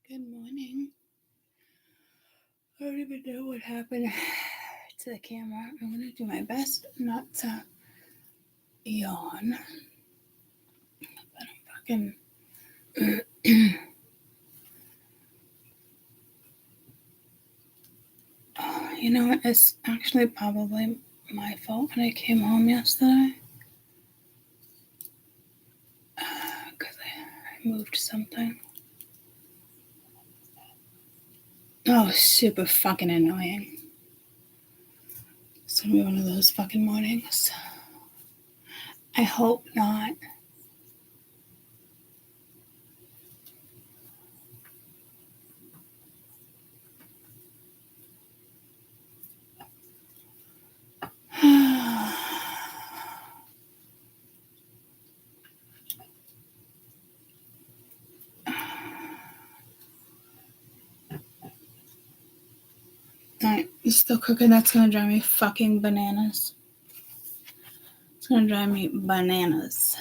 Good morning. I don't even know what happened to the camera. I'm going to do my best not to yawn. But I'm fucking... You know what? It's actually probably my fault when I came home yesterday. Because I moved something. Oh, super fucking annoying. It's going to be one of those fucking mornings. I hope not. Alright, it's still cooking. That's gonna drive me fucking bananas. It's gonna drive me bananas.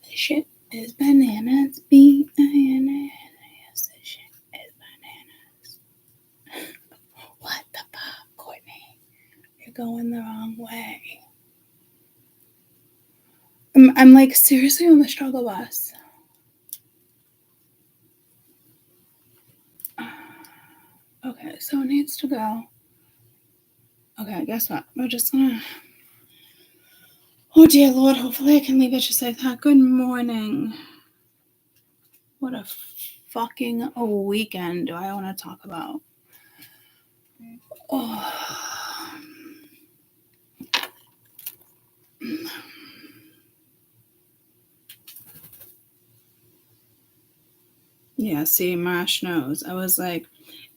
This shit is bananas. B-I-N-A-N-A-S. This shit is bananas. What the fuck, Courtney? You're going the wrong way. I'm like seriously on the struggle bus. Okay, so it needs to go. Okay, guess what? We're just gonna... Oh dear Lord, hopefully I can leave it just like that. Good morning. What a fucking weekend do I want to talk about? Oh. Yeah, see, Marsh knows. I was like,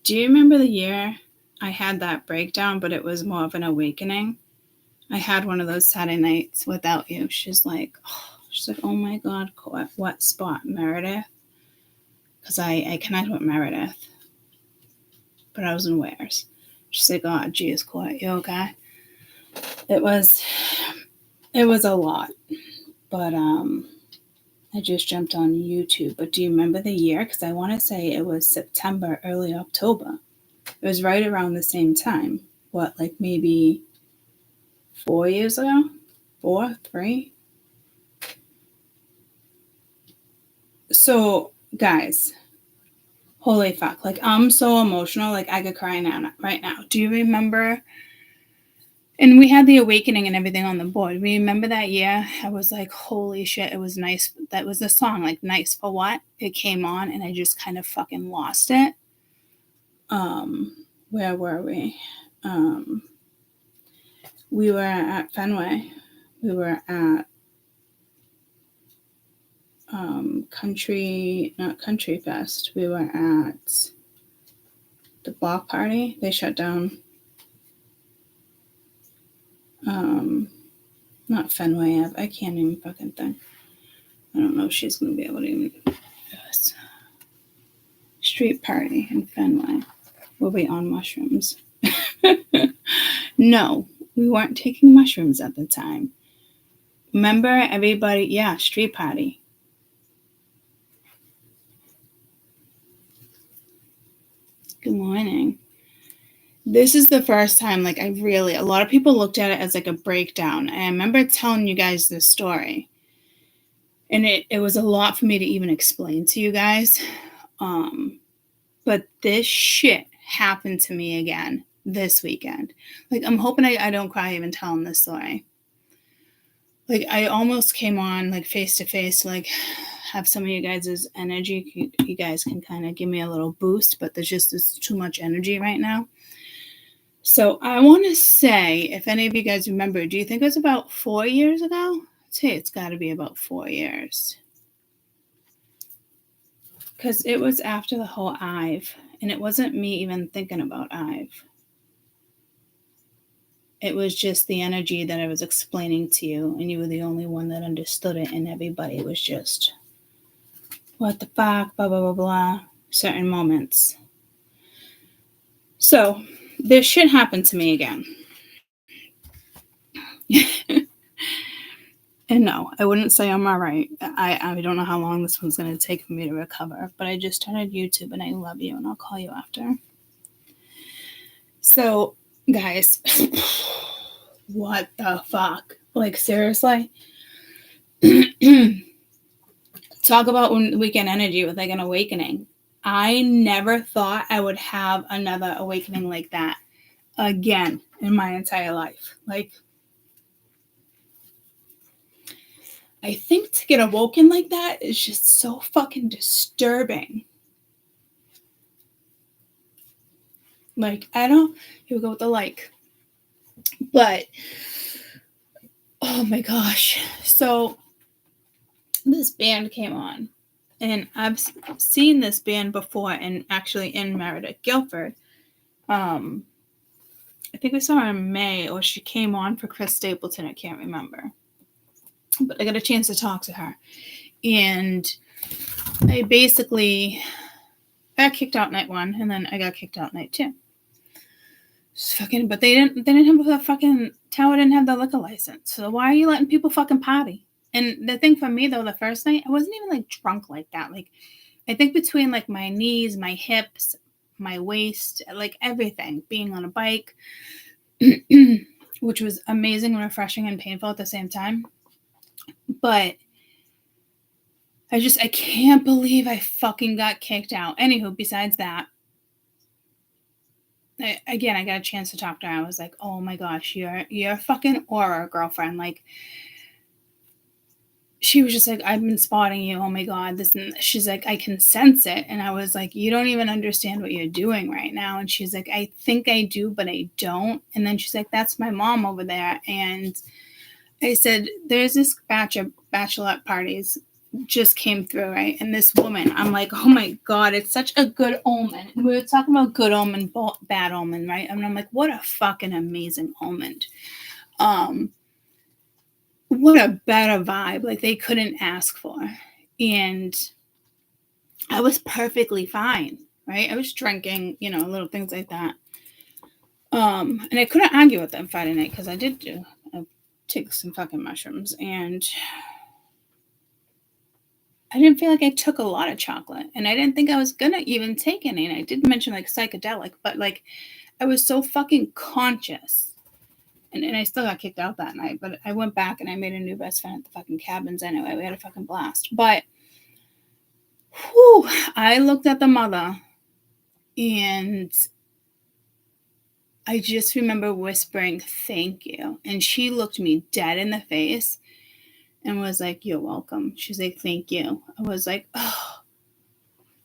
do you remember the year I had that breakdown, but it was more of an awakening? I had one of those Saturday nights without you. She's like, oh my God, what spot? Meredith? Because I connected with Meredith, but I was in Wares. She's like, oh, geez, Court, you okay? It was a lot, but I just jumped on YouTube. But do you remember the year? Because I want to say it was September, early October. It was right around the same time. What, like maybe 4 years ago? 4, 3? So, guys, holy fuck. Like, I'm so emotional. Like, I could cry now, right now. Do you remember? And we had the awakening and everything on the board. Remember that year? I was like, holy shit, it was nice. That was the song, like, Nice for What? It came on, and I just kind of fucking lost it. Where were we? We were at Fenway. We were at not Country Fest. We were at the block party. They shut down. Not Fenway. I can't even fucking think. I don't know if she's going to be able to even do this. Street party in Fenway. Were we on mushrooms? No, we weren't taking mushrooms at the time. Remember everybody? Yeah, street party. Good morning. This is the first time, like, a lot of people looked at it as like a breakdown. And I remember telling you guys this story. And it was a lot for me to even explain to you guys. But this shit happened to me again this weekend. Like, I'm hoping I don't cry even telling this story. Like, I almost came on, like, face to face to, like, have some of you guys' energy. You guys can kind of give me a little boost, but there's too much energy right now. So I want to say, if any of you guys remember, do you think it was about 4 years ago? I'd say it's got to be about 4 years. Because it was after the whole Ive, and it wasn't me even thinking about Ive. It was just the energy that I was explaining to you, and you were the only one that understood it, and everybody was just, what the fuck, blah, blah, blah, blah, certain moments. So, this shit happened to me again. And no, I wouldn't say I'm all right. I don't know how long this one's going to take for me to recover, but I just started YouTube and I love you and I'll call you after. So, guys, what the fuck? Like, seriously? Talk about weekend energy with like an awakening. I never thought I would have another awakening like that again in my entire life. Like, I think to get awoken like that is just so fucking disturbing. Like, I don't, here we go with the like. But, oh my gosh. So, this band came on. And I've seen this band before and actually in Meredith, Guilford. I think we saw her in May, or she came on for Chris Stapleton. I can't remember. But I got a chance to talk to her. And I got kicked out night 1, and then I got kicked out night 2. But they didn't have the fucking tower didn't have the liquor license. So why are you letting people fucking party? And the thing for me though, the first night, I wasn't even like drunk like that. Like, I think between like my knees, my hips, my waist, like everything, being on a bike, which was amazing, refreshing, and painful at the same time. But I can't believe I fucking got kicked out. Anywho, besides that, I got a chance to talk to her. I was like, oh my gosh, you're a fucking aura, girlfriend. Like, she was just like, I've been spotting you. Oh my God. She's like, I can sense it. And I was like, you don't even understand what you're doing right now. And she's like, I think I do, but I don't. And then she's like, that's my mom over there. And I said, there's this batch of bachelorette parties just came through, right? And this woman, I'm like, oh my God, it's such a good omen. And we were talking about good omen, bad omen, right? And I'm like, what a fucking amazing omen. What a better vibe. Like, they couldn't ask for. And I was perfectly fine, right? I was drinking, little things like that. And I couldn't argue with them Friday night because I take some fucking mushrooms, and I didn't feel like I took a lot of chocolate, and I didn't think I was gonna even take any. And I did mention like psychedelic, but like I was so fucking conscious. And I still got kicked out that night, but I went back and I made a new best friend at the fucking cabins anyway. We had a fucking blast. But I looked at the mother and I just remember whispering, thank you. And she looked me dead in the face and was like, you're welcome. She's like, thank you. I was like, oh.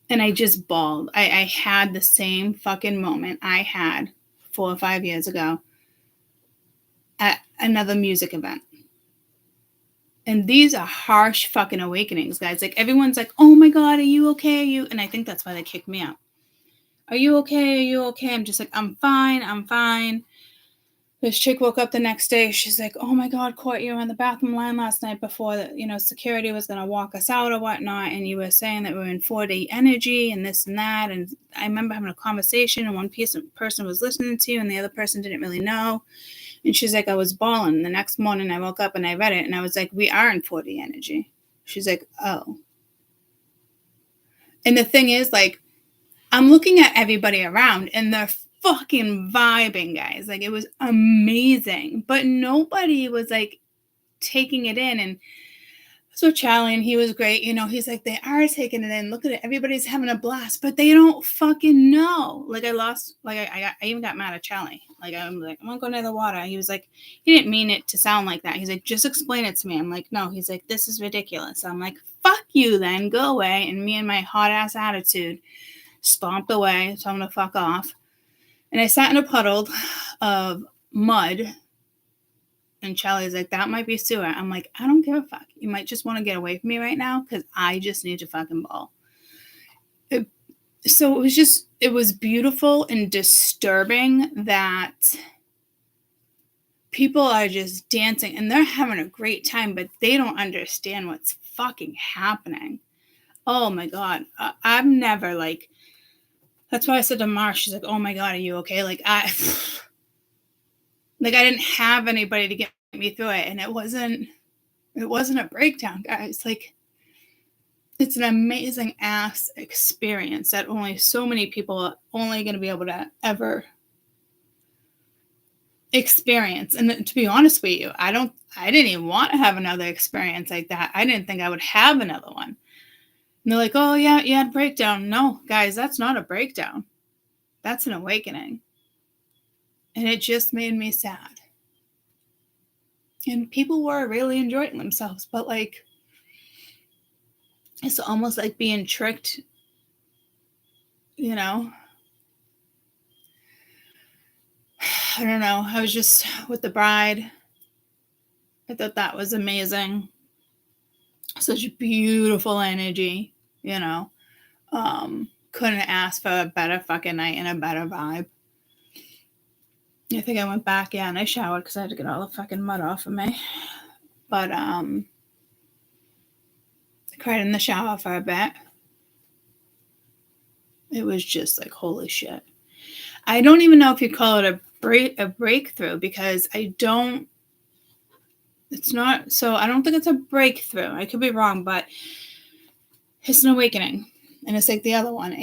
And I just bawled. I had the same fucking moment I had 4 or 5 years ago at another music event. And these are harsh fucking awakenings, guys. Like, everyone's like, oh my God, are you okay? Are you? And I think that's why they kicked me out. Are you okay? Are you okay? I'm just like, I'm fine. This chick woke up the next day. She's like, oh my God, Court, you were in the bathroom line last night before security was going to walk us out or whatnot. And you were saying that we were in 4D energy and this and that. And I remember having a conversation and one person was listening to you and the other person didn't really know. And she's like, I was bawling. The next morning I woke up and I read it and I was like, we are in 4D energy. She's like, oh. And the thing is, like, I'm looking at everybody around and they're fucking vibing, guys. Like, it was amazing. But nobody was like taking it in. And so Charlie, and he was great. He's like, they are taking it in. Look at it. Everybody's having a blast, but they don't fucking know. Like, I even got mad at Charlie. Like, I'm like, I'm going to go near the water. He was like, he didn't mean it to sound like that. He's like, just explain it to me. I'm like, no. He's like, this is ridiculous. I'm like, fuck you then. Go away. And me and my hot ass attitude stomped away, told him to fuck off. And I sat in a puddle of mud. And Charlie's like, that might be sewer. I'm like, I don't give a fuck. You might just want to get away from me right now because I just need to fucking ball. So it was beautiful and disturbing that people are just dancing and they're having a great time, but they don't understand what's fucking happening. Oh my God. I've never that's why I said to Mara, she's like, oh my God, are you okay? Like, I didn't have anybody to get me through it. And it wasn't It wasn't a breakdown, guys. Like, it's an amazing ass experience that only so many people are only going to be able to ever experience. And to be honest with you, I didn't even want to have another experience like that. I didn't think I would have another one. And they're like, oh yeah, you had a breakdown. No, guys, that's not a breakdown. That's an awakening. And it just made me sad. And people were really enjoying themselves, but like, it's almost like being tricked, you know? I don't know. I was just with the bride. I thought that was amazing. Such beautiful energy, you know. Couldn't ask for a better fucking night and a better vibe. I think I went back, and I showered because I had to get all the fucking mud off of me. But I cried in the shower for a bit. It was just like, holy shit. I don't even know if you call it a breakthrough, because I don't think it's a breakthrough. I could be wrong, but it's an awakening. And it's like the other one.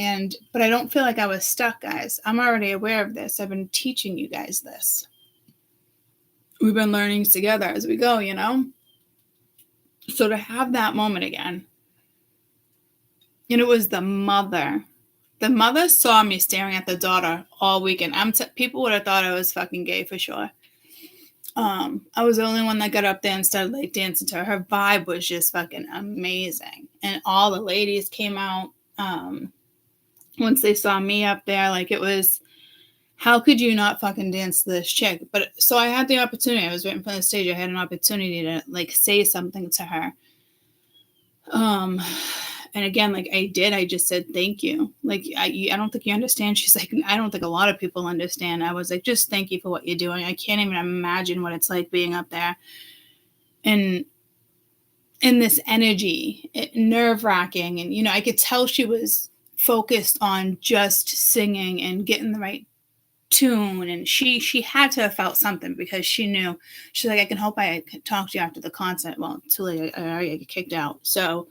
But I don't feel like I was stuck, guys. I'm already aware of this. I've been teaching you guys this. We've been learning together as we go, you know? So to have that moment again, and it was the mother. The mother saw me staring at the daughter all weekend. People would have thought I was fucking gay for sure. I was the only one that got up there and started like dancing to her. Her vibe was just fucking amazing. And all the ladies came out once they saw me up there. Like, it was, how could you not fucking dance to this chick? But so I had the opportunity. I was right in front of the stage. I had an opportunity to like say something to her. And again, like I did, I just said, thank you. Like, I don't think you understand. She's like, I don't think a lot of people understand. I was like, just thank you for what you're doing. I can't even imagine what it's like being up there. And in this energy, nerve-wracking. And, you know, I could tell she was focused on just singing and getting the right tune. And she had to have felt something, because she knew. She's like, I could talk to you after the concert. Well, too late. I already get kicked out. So,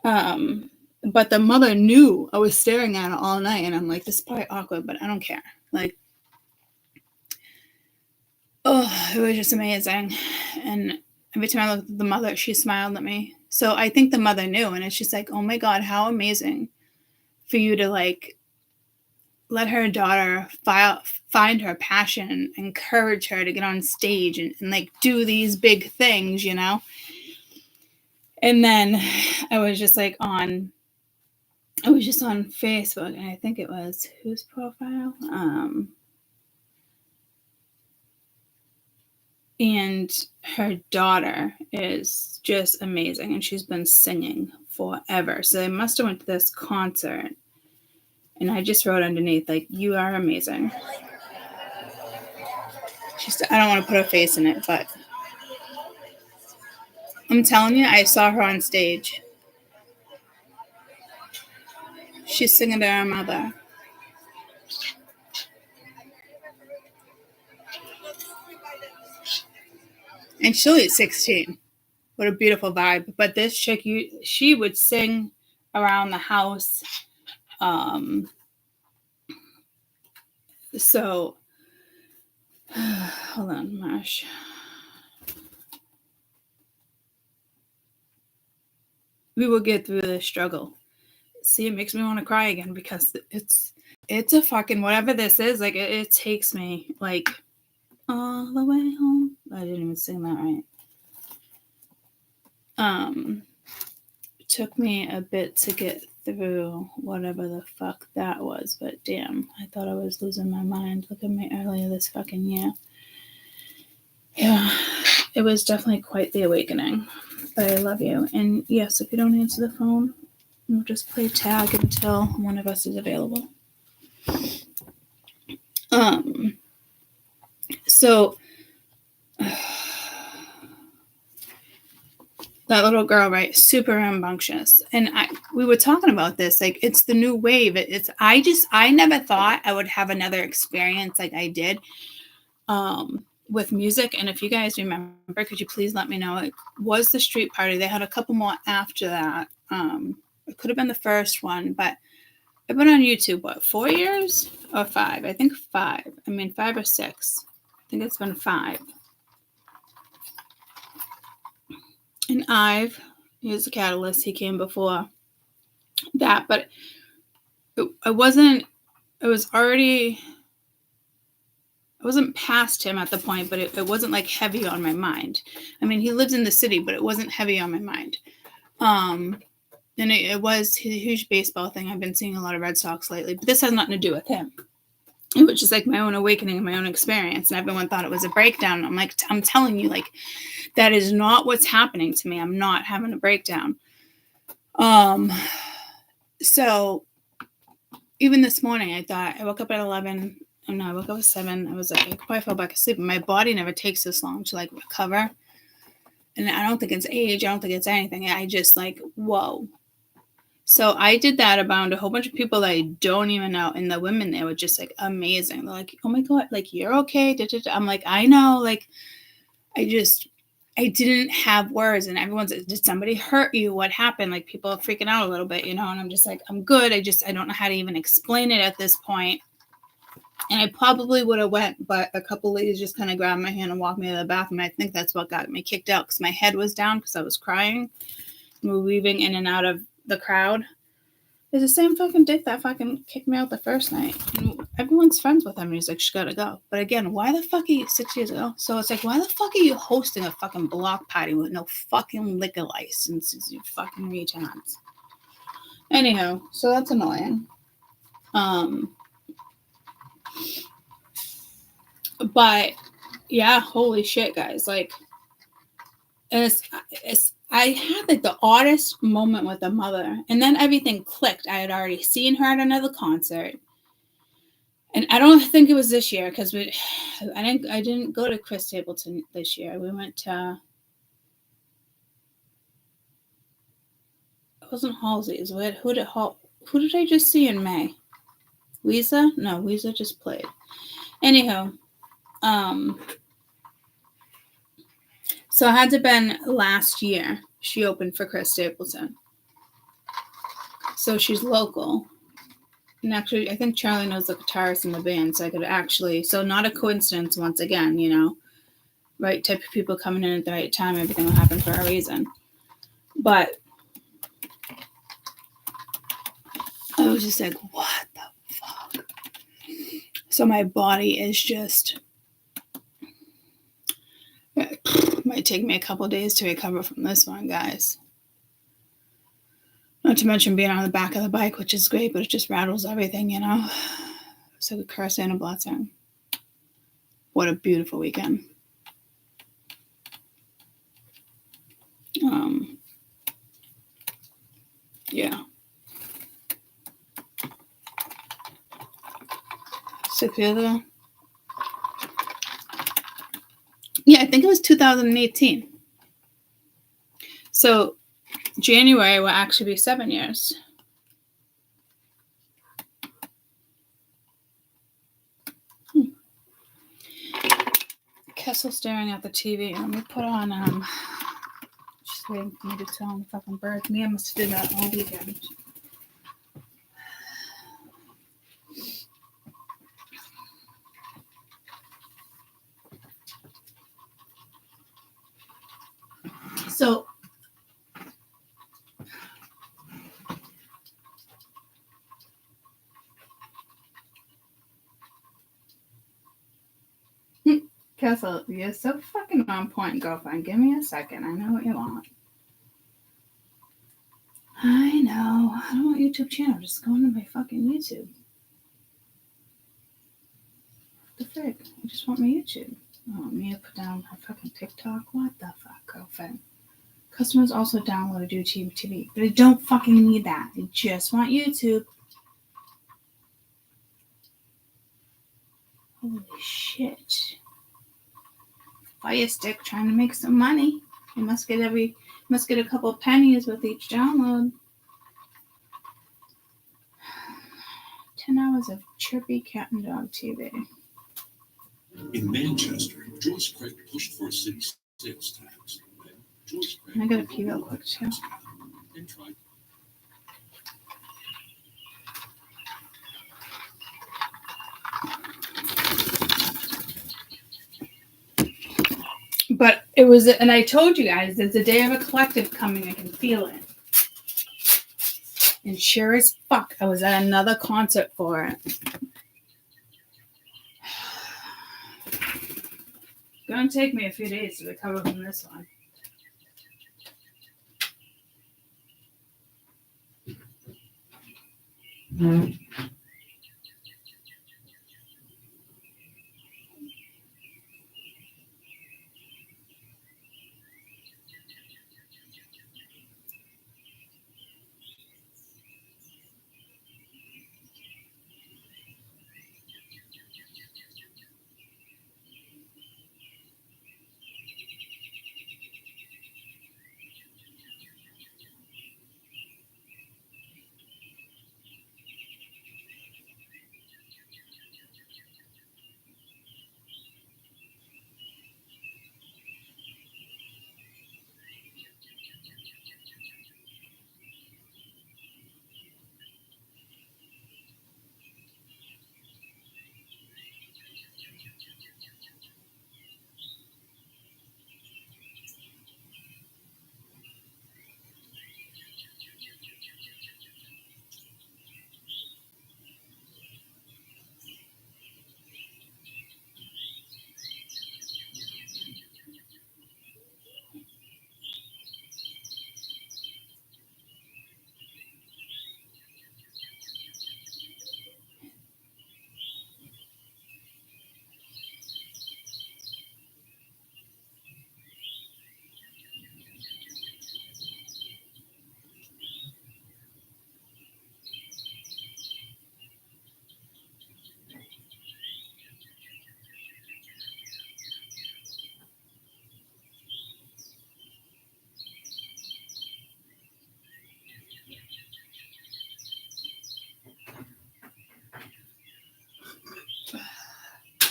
but the mother knew. I was staring at her all night, and I'm like, this is probably awkward, but I don't care. Like, oh, it was just amazing. And every time I looked at the mother, she smiled at me. So I think the mother knew, and it's just like, oh my God, how amazing for you to like let her daughter find her passion and encourage her to get on stage and like do these big things, you know? And then I was just on Facebook, and I think it was whose profile? And her daughter is just amazing, and she's been singing forever. So they must have went to this concert, and I just wrote underneath, like, you are amazing. I don't want to put a face in it, but I'm telling you, I saw her on stage. She's singing to her mother. And she's only 16. What a beautiful vibe. But this chick, she would sing around the house. So, hold on, Marsh. We will get through this struggle. See, it makes me want to cry again, because it's a fucking, whatever this is, like, it takes me, like, all the way home. I didn't even sing that right. It took me a bit to get through whatever the fuck that was, but damn, I thought I was losing my mind. Look at me earlier this fucking year. Yeah, it was definitely quite the awakening, but I love you. And yes, if you don't answer the phone, we'll just play tag until one of us is available. So that little girl, right? Super rambunctious. And we were talking about this, like, it's the new wave. I never thought I would have another experience like I did. with music. And if you guys remember, could you please let me know? It was the street party. They had a couple more after that. It could have been the first one, but I've been on YouTube, 4 years or 5? I think 5. 5 or 6. I think it's been 5. And Ive, he was the catalyst. He came before that, but I wasn't past him at the point, but it wasn't like heavy on my mind. He lives in the city, but it wasn't heavy on my mind. And it was a huge baseball thing. I've been seeing a lot of Red Sox lately, but this has nothing to do with him. It was just like my own awakening and my own experience. And everyone thought it was a breakdown. I'm like, I'm telling you, like, that is not what's happening to me. I'm not having a breakdown. So even this morning, I thought I woke up at 11. Oh no, I woke up at 7. I was like, I probably fell back asleep. My body never takes this long to like recover. And I don't think it's age. I don't think it's anything. I just like, whoa. So I did that around a whole bunch of people that I don't even know. And the women there were just like amazing. They're like, oh my God, like, you're okay. I'm like, I know. Like, I didn't have words. And everyone's like, did somebody hurt you? What happened? Like, people are freaking out a little bit, And I'm just like, I'm good. I don't know how to even explain it at this point. And I probably would have went, but a couple ladies just kind of grabbed my hand and walked me to the bathroom. I think that's what got me kicked out because my head was down because I was crying. We were weaving in and out of the crowd. It's the same fucking dick that fucking kicked me out the first night. And everyone's friends with him, and he's like, she gotta go. But again, why the fuck are you 6 years ago? So it's like, why the fuck are you hosting a fucking block party with no fucking liquor licenses, you fucking retards? Anyhow, so that's annoying. But yeah, holy shit, guys. Like, I had like the oddest moment with a mother, and then everything clicked. I had already seen her at another concert, and I don't think it was this year because I didn't go to Chris Stapleton this year. We went to, it wasn't Halsey's. Who did I just see in May? Weezer? No, Weezer just played. Anyhow, so it had to have been last year. She opened for Chris Stapleton. So she's local. And actually, I think Charlie knows the guitarist in the band, so I could actually, so not a coincidence once again, right type of people coming in at the right time, everything will happen for a reason. But I was just like, what the fuck? So my body is just, it might take me a couple days to recover from this one, guys. Not to mention being on the back of the bike, which is great, but it just rattles everything, It's like a curse and a blessing. What a beautiful weekend. Yeah. 6 years ago. Yeah, I think it was 2018. So January will actually be 7 years. Kessel staring at the TV. Let me put on, just waiting for me to tell him fucking birds. Mia must do that all weekend. So, Kessel, you're so fucking on point, girlfriend. Give me a second. I know what you want. I know. I don't want YouTube channel. Just go into my fucking YouTube. What the frick? I just want my YouTube. Oh, Mia put down her fucking TikTok. What the fuck, girlfriend? Customers also downloaded YouTube TV, but I don't fucking need that. I just want YouTube. Holy shit. Fire stick trying to make some money. You must get a couple pennies with each download. 10 hours of chirpy cat and dog TV. In Manchester, Joyce Craig pushed for a city sales tax. Joyce Craig I got a pee real quick too. and tried. But it was, and I told you guys, there's a day of a collective coming. I can feel it. And sure as fuck, I was at another concert for it. It's gonna take me a few days to recover from this one.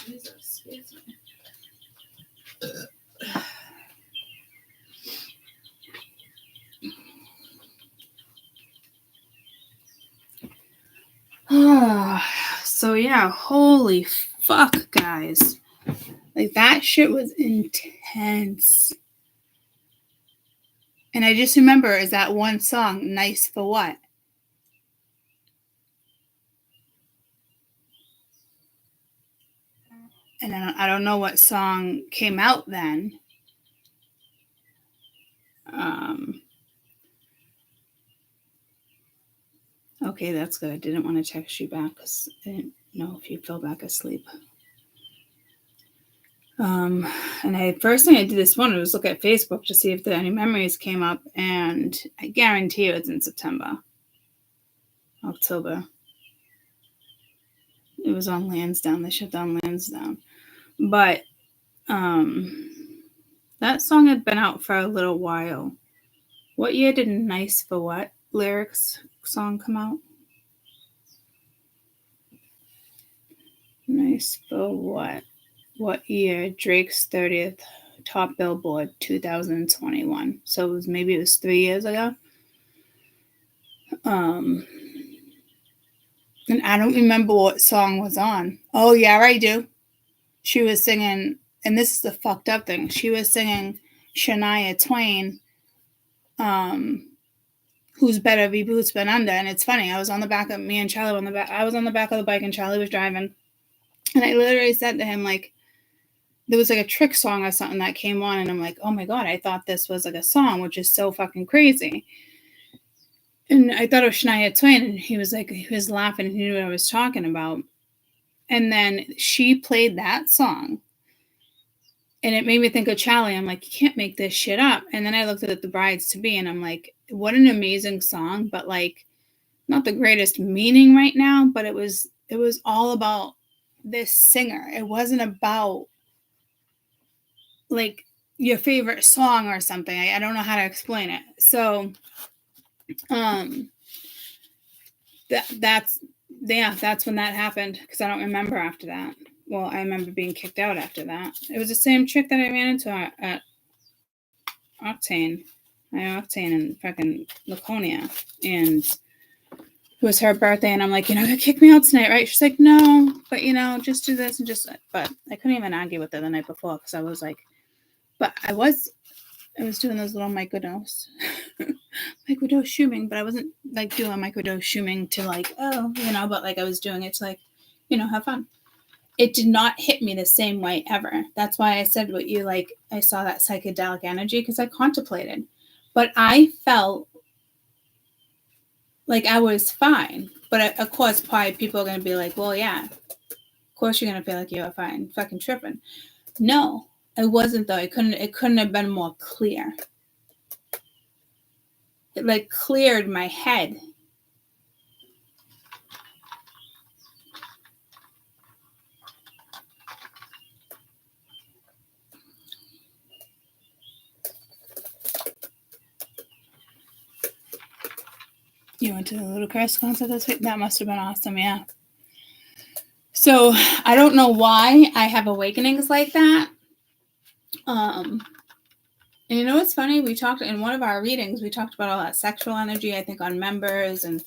Jesus, excuse me. So yeah, holy fuck, guys. Like, that shit was intense. And I just remember is that one song, Nice for What? And I don't know what song came out then. Okay, that's good. I didn't want to text you back because I didn't know if you fell back asleep. And first thing I did this morning was look at Facebook to see if any memories came up, and I guarantee you it's in September, October. It was on Lansdowne. They shut down Lansdowne. But that song had been out for a little while. What year did Nice for What lyrics song come out? Nice for What? What year? Drake's 30th top Billboard 2021. So maybe it was 3 years ago. And I don't remember what song was on. Oh yeah, I do. She was singing, and this is the fucked up thing. She was singing Shania Twain, Who's Better, Be Boots Been Under. And it's funny, I was on the back of, me and Charlie were on the back, I was on the back of the bike and Charlie was driving. And I literally said to him, like, there was like a trick song or something that came on, and I'm like, oh my God, I thought this was like a song, which is so fucking crazy. And I thought it was Shania Twain, and he was laughing, and he knew what I was talking about. And then she played that song, and it made me think of Charlie. I'm like, you can't make this shit up. And then I looked at the brides to be, and I'm like, what an amazing song, but like, not the greatest meaning right now, but it was all about this singer. It wasn't about like your favorite song or something. I don't know how to explain it. So that's when that happened, because I don't remember after that. well, I remember being kicked out after that. It was the same chick that I ran into at Octane, Octane in fucking Laconia, and it was her birthday, and I'm like, you're not gonna kick me out tonight, right? She's like, no, but just do this and just. But I couldn't even argue with her the night before because I was like, but I was doing those little microdose, microdose shooming, but I wasn't like doing microdose shooming to like, but like I was doing it to like, have fun. It did not hit me the same way ever. That's why I said what you like. I saw that psychedelic energy because I contemplated, but I felt like I was fine. But of course, probably people are going to be like, well, yeah, of course you're going to feel like you're fine, fucking tripping. No, it wasn't though. It couldn't have been more clear. It like cleared my head. You went to the Ludacris concert this week? That must have been awesome, yeah. So I don't know why I have awakenings like that. And it's funny, we talked in one of our readings, we talked about all that sexual energy, I think on members, and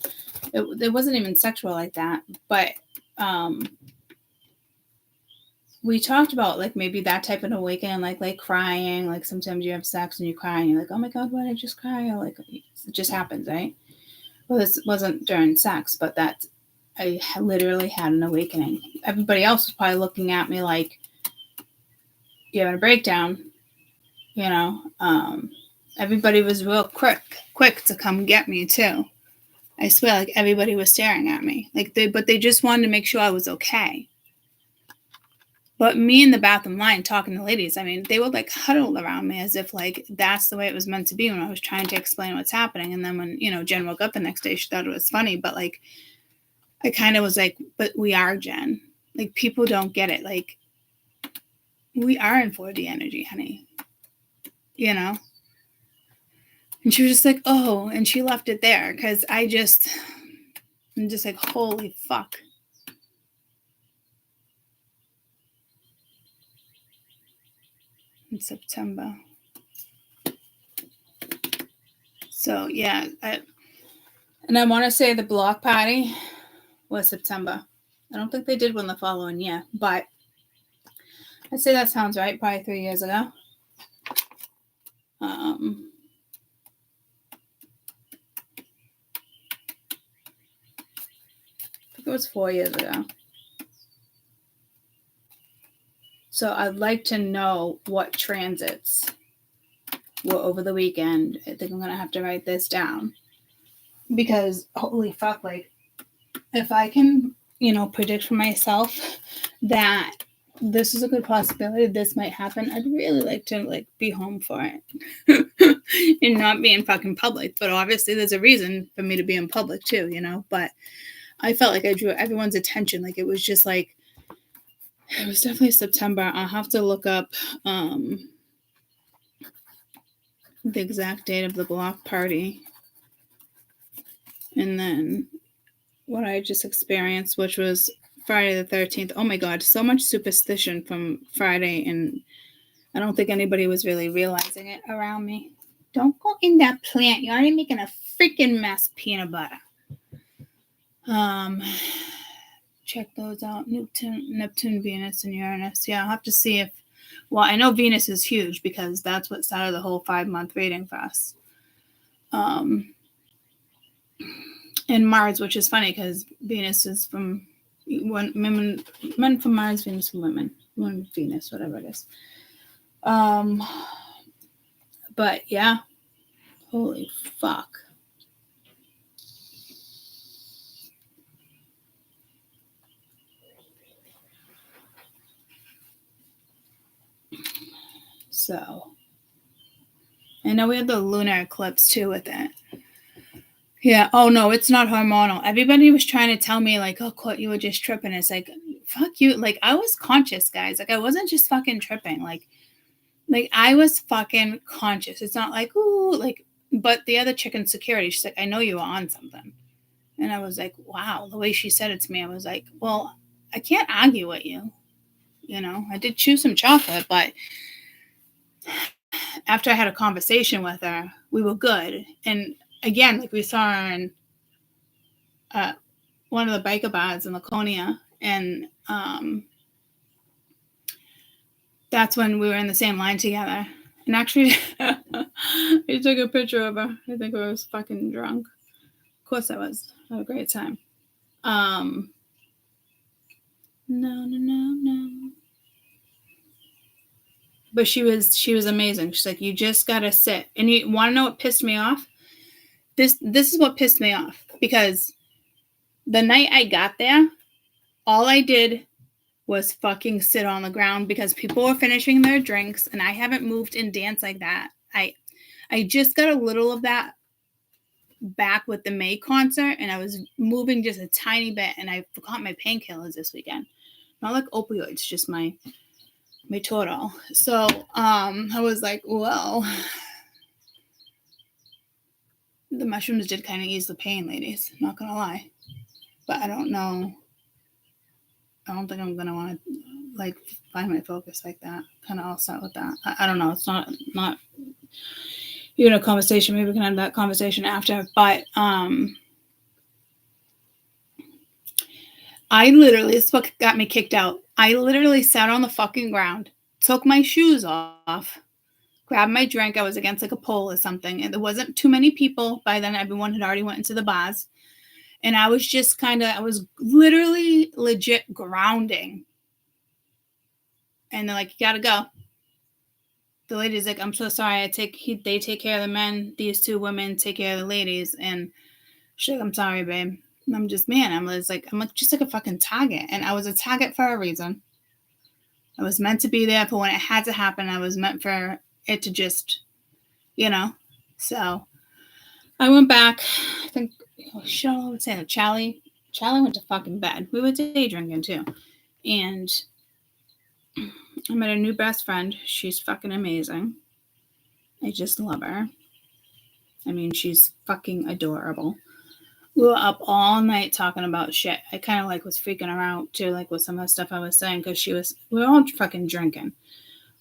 it wasn't even sexual like that, but we talked about like maybe that type of awakening, like crying, like sometimes you have sex and you cry and you're like, oh my God, why did I just cry? Or like it just happens, right? Well, this wasn't during sex, but I literally had an awakening. Everybody else was probably looking at me like, you're having a breakdown, everybody was real quick to come get me too. I swear, like everybody was staring at me, but they just wanted to make sure I was okay. But me in the bathroom line talking to ladies, I mean, they would like huddle around me as if like that's the way it was meant to be when I was trying to explain what's happening. And then when, Jen woke up the next day, she thought it was funny, but like, I kind of was like, but we are Jen. Like people don't get it. Like we are in 4D energy, honey. And she was just like, oh, and she left it there because I'm just like, holy fuck. In September. So yeah, and I want to say the block party was September. I don't think they did one the following year, but I'd say that sounds right. Probably 3 years ago. I think it was 4 years ago. So I'd like to know what transits were over the weekend. I think I'm going to have to write this down because holy fuck, like if I can, predict for myself that this is a good possibility, this might happen, I'd really like to like be home for it and not be in fucking public. But obviously there's a reason for me to be in public too, but I felt like I drew everyone's attention. Like it was just like, it was definitely September. I'll have to look up the exact date of the block party. And then what I just experienced, which was Friday the 13th. Oh my God, so much superstition from Friday. And I don't think anybody was really realizing it around me. Don't go in that plant. You're already making a freaking mess, peanut butter. Check those out. Neptune, Venus, and Uranus. Yeah, I'll have to see if... Well, I know Venus is huge because that's what started the whole 5-month reading for us. And Mars, which is funny because Venus is from men from Mars, Venus from women. Women, Venus, whatever it is. But yeah. Holy fuck. So, I know we had the lunar eclipse too with it. Yeah. Oh no, it's not hormonal. Everybody was trying to tell me like, oh, Court, you were just tripping. It's like, fuck you. Like I was conscious, guys. Like I wasn't just fucking tripping. Like I was fucking conscious. It's not like, ooh, like, but the other chick in security, she's like, I know you were on something. And I was like, wow, the way she said it to me, I was like, well, I can't argue with you. You know, I did chew some chocolate, but after I had a conversation with her, we were good. And again, like we saw her in one of the biker bars in Laconia, and that's when we were in the same line together. And actually, I took a picture of her. I think I was fucking drunk. Of course I was. I had a great time. No. But she was amazing. She's like, you just gotta sit. And you want to know what pissed me off? This is what pissed me off, because the night I got there, all I did was fucking sit on the ground because people were finishing their drinks, and I haven't moved and danced like that. I just got a little of that back with the May concert, and I was moving just a tiny bit, and I forgot my painkillers this weekend. Not like opioids, just my total. So I was like, well, the mushrooms did kind of ease the pain, ladies, not gonna lie. But I don't know, I don't think I'm gonna want to like find my focus like that, kind of all set with that. I don't know, it's not even a conversation. Maybe we can have that conversation after. But I literally, this book got me kicked out. I literally sat on the fucking ground, took my shoes off, grabbed my drink. I was against like a pole or something, and there wasn't too many people by then. Everyone had already went into the bars, and I was just I was literally legit grounding. And they're like, you gotta go. The lady's like, I'm so sorry. They take care of the men. These two women take care of the ladies. And she's like, I'm sorry, babe. And I'm just, man, I'm just like a fucking target. And I was a target for a reason. I was meant to be there for when it had to happen. I was meant for it to just, you know. So I went back. I think, I would say that Charlie went to fucking bed. We were day drinking too. And I met a new best friend. She's fucking amazing. I just love her. I mean, she's fucking adorable. We were up all night talking about shit. I kind of like was freaking her out too, like with some of the stuff I was saying, because we were all fucking drinking.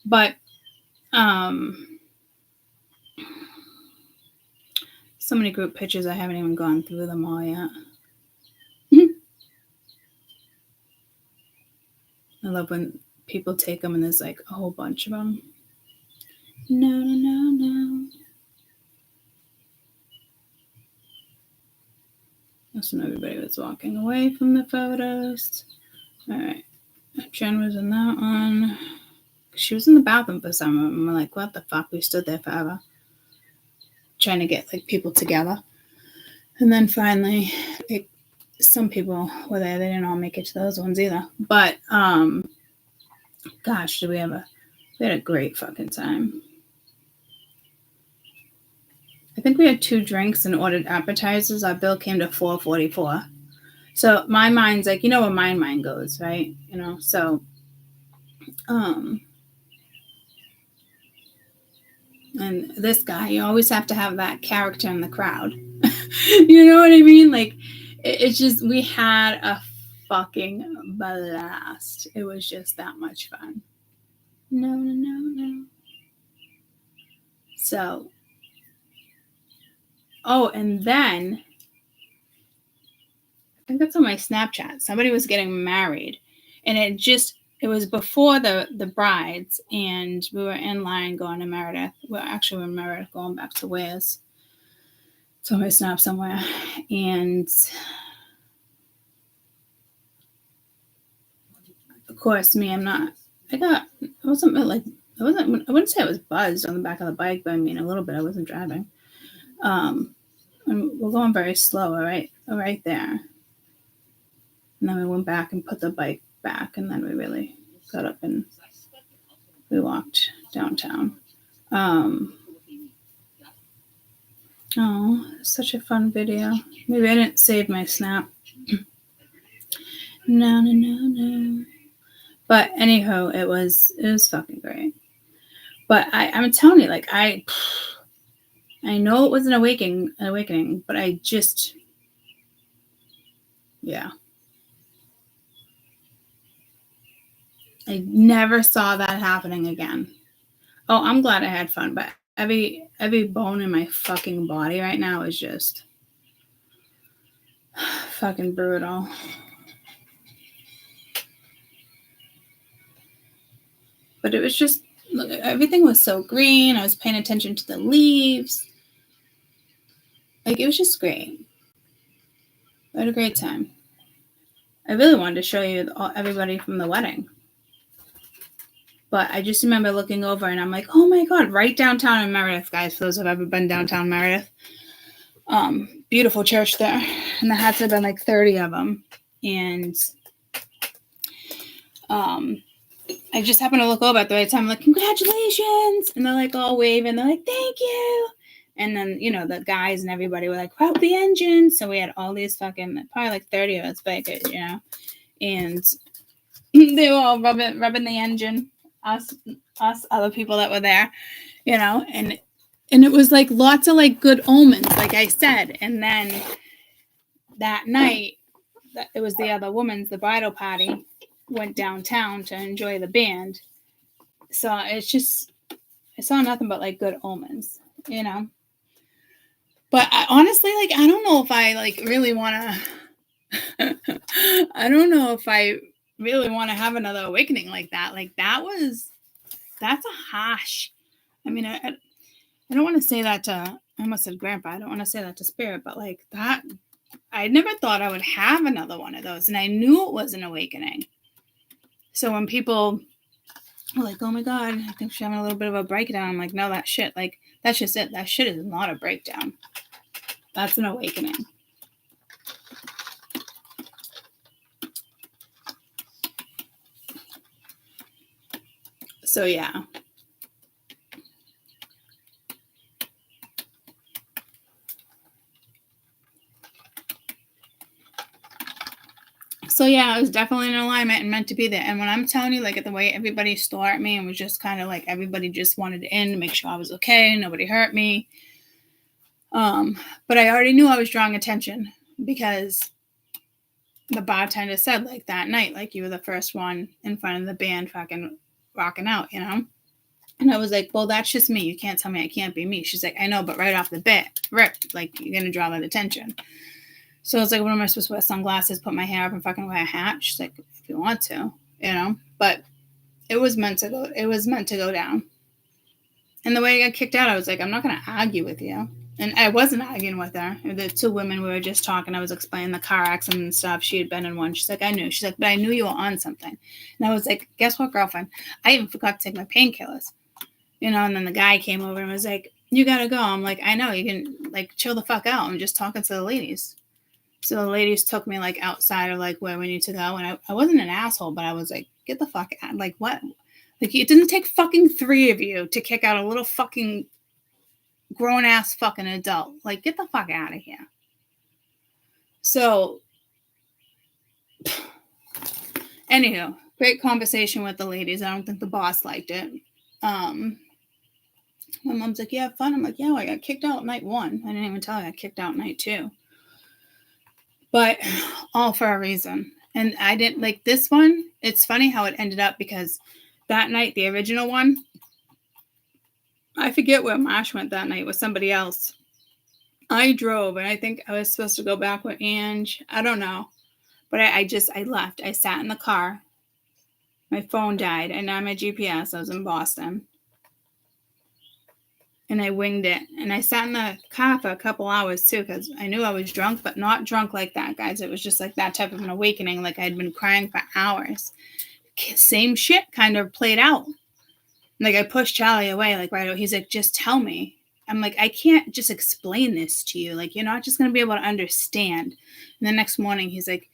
But so many group pictures, I haven't even gone through them all yet. I love when people take them and there's like a whole bunch of them. No. That's when everybody was walking away from the photos. All right. Jen was in that one. She was in the bathroom for some of them. We're like, what the fuck? We stood there forever trying to get like people together. And then finally, some people were there. They didn't all make it to those ones either. But gosh, we had a great fucking time. I think we had 2 drinks and ordered appetizers. Our bill came to $4.44. So my mind's like, you know where my mind goes, right? You know, so and this guy, you always have to have that character in the crowd. You know what I mean? Like, it's just, we had a fucking blast. It was just that much fun. No. So, and then I think that's on my Snapchat. Somebody was getting married, and it was before the brides, and we were in line going to Meredith. Well, actually, we're in Meredith going back to Wares. It's on my Snap somewhere. And of course, me, I wouldn't say I was buzzed on the back of the bike, but I mean, a little bit. I wasn't driving. And we're going very slow, right there. And then we went back and put the bike back, and then we really got up and we walked downtown. Such a fun video. Maybe I didn't save my Snap. No. But anyhow, it was fucking great. But I'm telling you, like, I know it was an awakening, but I just, yeah. I never saw that happening again. Oh, I'm glad I had fun, but every bone in my fucking body right now is just fucking brutal. But it was just, look, everything was so green. I was paying attention to the leaves. Like, it was just great. I had a great time. I really wanted to show you everybody from the wedding. But I just remember looking over and I'm like, oh my God, right downtown in Meredith, guys, for those who have ever been downtown Meredith. Beautiful church there. And there had to have been like 30 of them. And I just happened to look over at the right time. I'm like, congratulations. And they're like all waving. They're like, thank you. And then, you know, the guys and everybody were like, proud the engine. So we had all these fucking, probably like 30 of us bikers, you know. And they were all rubbing the engine. Us other people that were there, you know. And it was like lots of like good omens, like I said. And then that night, it was the other woman's, the bridal party, went downtown to enjoy the band. So it's just, I saw nothing but like good omens, you know. But I, honestly, like, I don't know if I like really want to, I don't know if I really want to have another awakening like that. Like that's a harsh, I mean, I don't want to say that to, I almost said grandpa, I don't want to say that to spirit, but like that, I never thought I would have another one of those. And I knew it was an awakening. So when people are like, oh my God, I think she's having a little bit of a breakdown, I'm like, no, that shit, like, that's just it. That shit is not a breakdown. That's an awakening. So yeah. So yeah, it was definitely in alignment and meant to be there. And when I'm telling you, like, at the way everybody stole at me and was just kind of like, everybody just wanted in to make sure I was okay, nobody hurt me. But I already knew I was drawing attention because the bartender said, like, that night, like, you were the first one in front of the band fucking rocking out, you know? And I was like, well, that's just me. You can't tell me I can't be me. She's like, I know, but right off the bat, like, you're going to draw that attention. So I was like, what am I supposed to wear sunglasses, put my hair up and fucking wear a hat? She's like, if you want to, you know? But it was meant to go down. And the way I got kicked out, I was like, I'm not going to argue with you. And I wasn't arguing with her. The two women, we were just talking. I was explaining the car accident and stuff. She had been in one. She's like, I knew. She's like, but I knew you were on something. And I was like, guess what, girlfriend? I even forgot to take my painkillers. You know, and then the guy came over and was like, you got to go. I'm like, I know. You can, like, chill the fuck out. I'm just talking to the ladies. So the ladies took me, like, outside of, like, where we need to go. And I wasn't an asshole, but I was like, get the fuck out. Like, what? Like, it didn't take fucking 3 of you to kick out a little fucking grown-ass fucking adult. Like, get the fuck out of here. So, anywho, great conversation with the ladies. I don't think the boss liked it. My mom's like, you have fun? I'm like, yeah, I got kicked out night 1. I didn't even tell you I got kicked out night 2. But all for a reason. And I didn't like this one. It's funny how it ended up because that night, the original one, I forget where Marsh went that night with somebody else. I drove, and I think I was supposed to go back with Ange. I don't know. But I left. I sat in the car. My phone died, and now my GPS. I was in Boston. And I winged it. And I sat in the car for a couple hours, too, because I knew I was drunk, but not drunk like that, guys. It was just like that type of an awakening, like I'd been crying for hours. Same shit kind of played out. Like, I pushed Charlie away, like, right away. He's like, just tell me. I'm like, I can't just explain this to you. Like, you're not just going to be able to understand. And the next morning, he's like,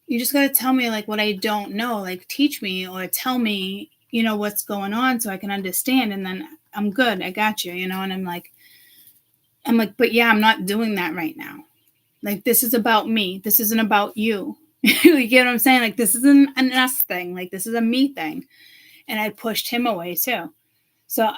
you just got to tell me, like, what I don't know. Like, teach me or tell me, you know, what's going on so I can understand. And then I'm good. I got you, you know. And I'm like, but yeah, I'm not doing that right now. Like, this is about me. This isn't about you. You get what I'm saying? Like, this isn't an us thing. Like, this is a me thing. And I pushed him away too. So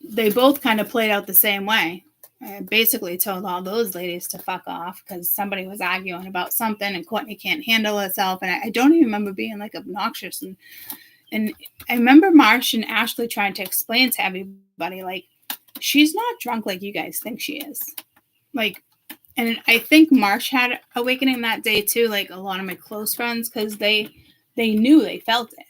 they both kind of played out the same way. I basically told all those ladies to fuck off because somebody was arguing about something and Courtney can't handle herself. And I don't even remember being like obnoxious. And I remember Marsh and Ashley trying to explain to everybody, like, she's not drunk like you guys think she is. Like, and I think Marsh had awakening that day too, like a lot of my close friends, because they knew, they felt it.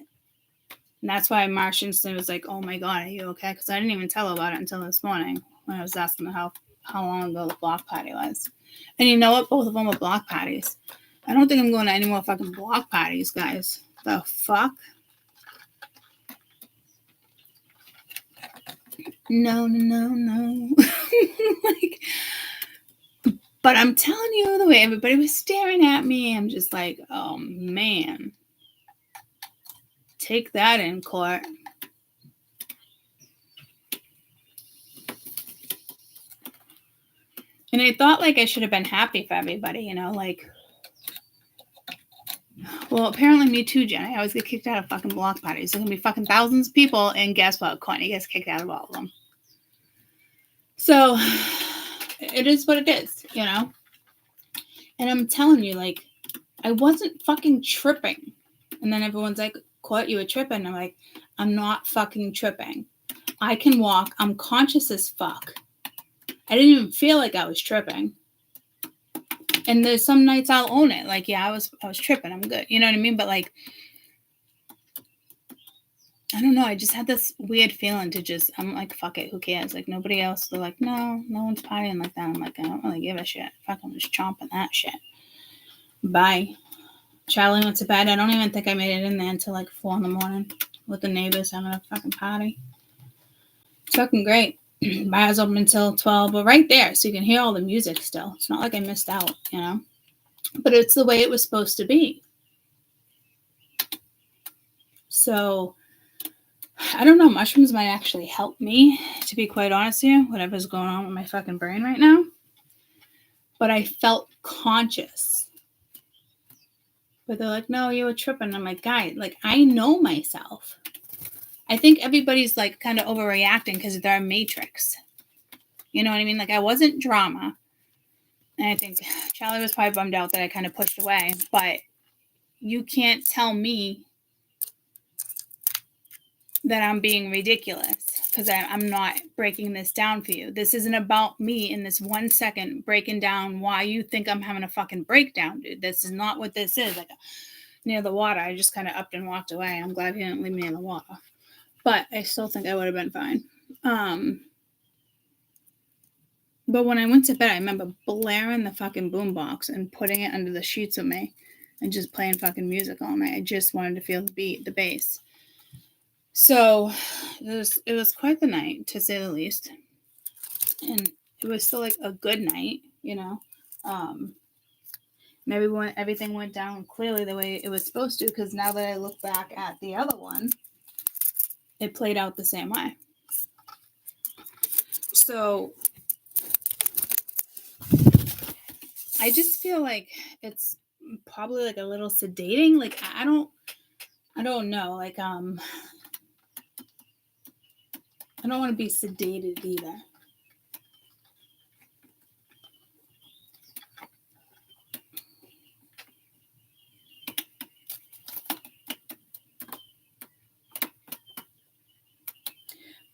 And that's why Marsh instantly was like, oh my God, are you okay? Because I didn't even tell her about it until this morning when I was asking her how long ago the block party was. And you know what? Both of them were block parties. I don't think I'm going to any more fucking block parties, guys. The fuck? No. Like, but I'm telling you, the way everybody was staring at me, I'm just like, oh man. Take that in, court. And I thought like I should have been happy for everybody, you know, like, well, apparently me too, Jen. I always get kicked out of fucking block parties. There's going to be fucking thousands of people, and guess what? Courtney gets kicked out of all of them. So it is what it is, you know? And I'm telling you, like, I wasn't fucking tripping. And then everyone's like, Court, you were tripping. I'm like, I'm not fucking tripping. I can walk. I'm conscious as fuck. I didn't even feel like I was tripping. And there's some nights I'll own it. Like, yeah, I was tripping. I'm good. You know what I mean? But like, I don't know. I just had this weird feeling to just, I'm like, fuck it. Who cares? Like, nobody else. They're like, no one's partying like that. I'm like, I don't really give a shit. Fuck, I'm just chomping that shit. Bye. Charlie went to bed. I don't even think I made it in there until like 4 a.m. with the neighbors having a fucking party. It's fucking great. Bars open until 12, but right there, so you can hear all the music still. It's not like I missed out, you know? But it's the way it was supposed to be. So, I don't know. Mushrooms might actually help me, to be quite honest with you, whatever's going on with my fucking brain right now. But I felt conscious. But they're like, no, you were tripping. I'm like, guys, like, I know myself. I think everybody's like kind of overreacting because they're a matrix. You know what I mean? Like, I wasn't drama. And I think Charlie was probably bummed out that I kind of pushed away. But you can't tell me that I'm being ridiculous because I'm not breaking this down for you. This isn't about me in this 1 second breaking down why you think I'm having a fucking breakdown, dude. This is not what this is. Like, near the water, I just kind of upped and walked away. I'm glad he didn't leave me in the water. But I still think I would have been fine. But when I went to bed, I remember blaring the fucking boombox and putting it under the sheets with me and just playing fucking music all night. I just wanted to feel the beat, the bass. So it was quite the night, to say the least. And it was still like a good night, you know. And everything went down clearly the way it was supposed to, because now that I look back at the other one, it played out the same way. So I just feel like it's probably like a little sedating. Like, I don't know. Like, I don't want to be sedated either.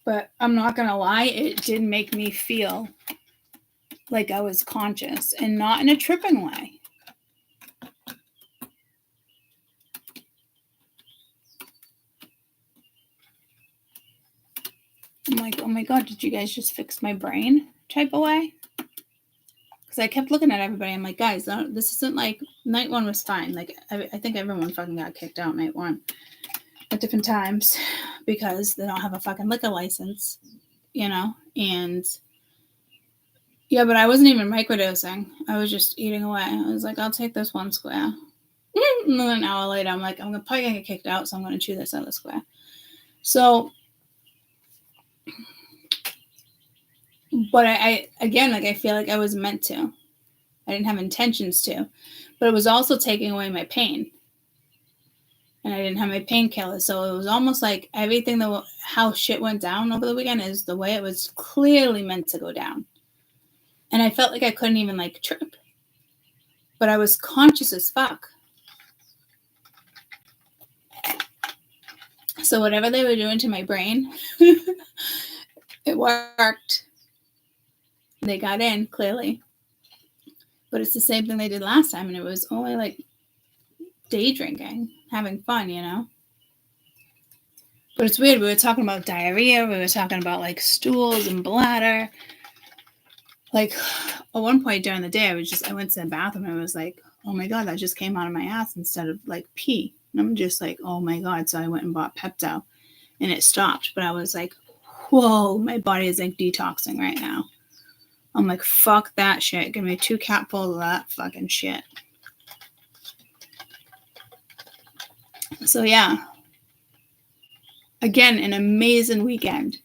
But I'm not going to lie, it did make me feel like I was conscious and not in a tripping way. I'm like, oh my God, did you guys just fix my brain type of way? Because I kept looking at everybody. I'm like, guys, this isn't like, night one was fine. Like, I think everyone fucking got kicked out night one at different times because they don't have a fucking liquor license, you know? And yeah, but I wasn't even microdosing. I was just eating away. I was like, I'll take this one square. And then an hour later, I'm like, I'm probably going to get kicked out, so I'm going to chew this other square. So, but I again, like, I feel like I was meant to. I didn't have intentions to. But it was also taking away my pain. And I didn't have my painkillers. So it was almost like everything, how shit went down over the weekend is the way it was clearly meant to go down. And I felt like I couldn't even like trip. But I was conscious as fuck. So whatever they were doing to my brain, it worked. They got in, clearly. But it's the same thing they did last time, and it was only like day drinking, having fun, you know? But it's weird. We were talking about diarrhea. We were talking about like stools and bladder. Like at one point during the day, I went to the bathroom and I was like, oh my God, that just came out of my ass instead of like pee. And I'm just like, oh my God. So I went and bought Pepto and it stopped. But I was like, whoa, my body is like detoxing right now. I'm like, fuck that shit. Give me 2 capfuls of that fucking shit. So yeah. Again, an amazing weekend.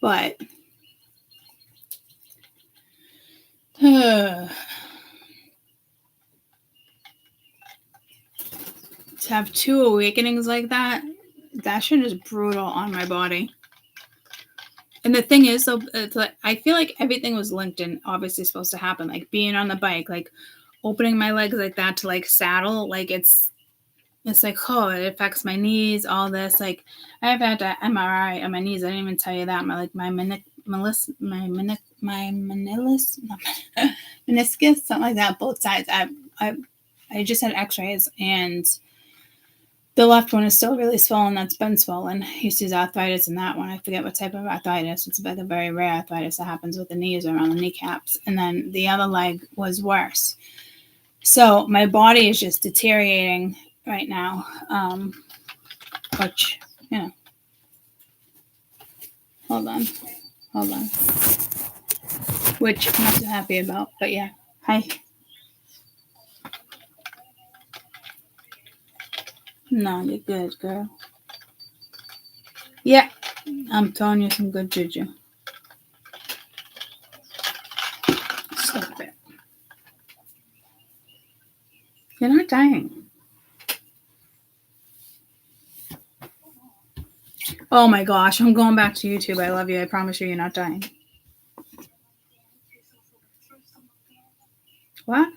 But to have 2 awakenings like that shit is brutal on my body. And the thing is, though, it's like I feel like everything was linked and obviously supposed to happen. Like being on the bike, like opening my legs like that to like saddle, like it's like, oh, it affects my knees, all this. Like I've had an MRI on my knees. I didn't even tell you that. My meniscus, something like that, both sides. I just had X-rays, and the left one is still really swollen. That's been swollen. He sees arthritis in that one. I forget what type of arthritis. It's like a very rare arthritis that happens with the knees or around the kneecaps. And then the other leg was worse. So my body is just deteriorating right now, which, you know. Hold on. Which I'm not so happy about. But yeah. Hi. No, you're good, girl. Yeah, I'm throwing you some good juju. Stop it. You're not dying. Oh my gosh, I'm going back to YouTube. I love you. I promise you, you're not dying. What?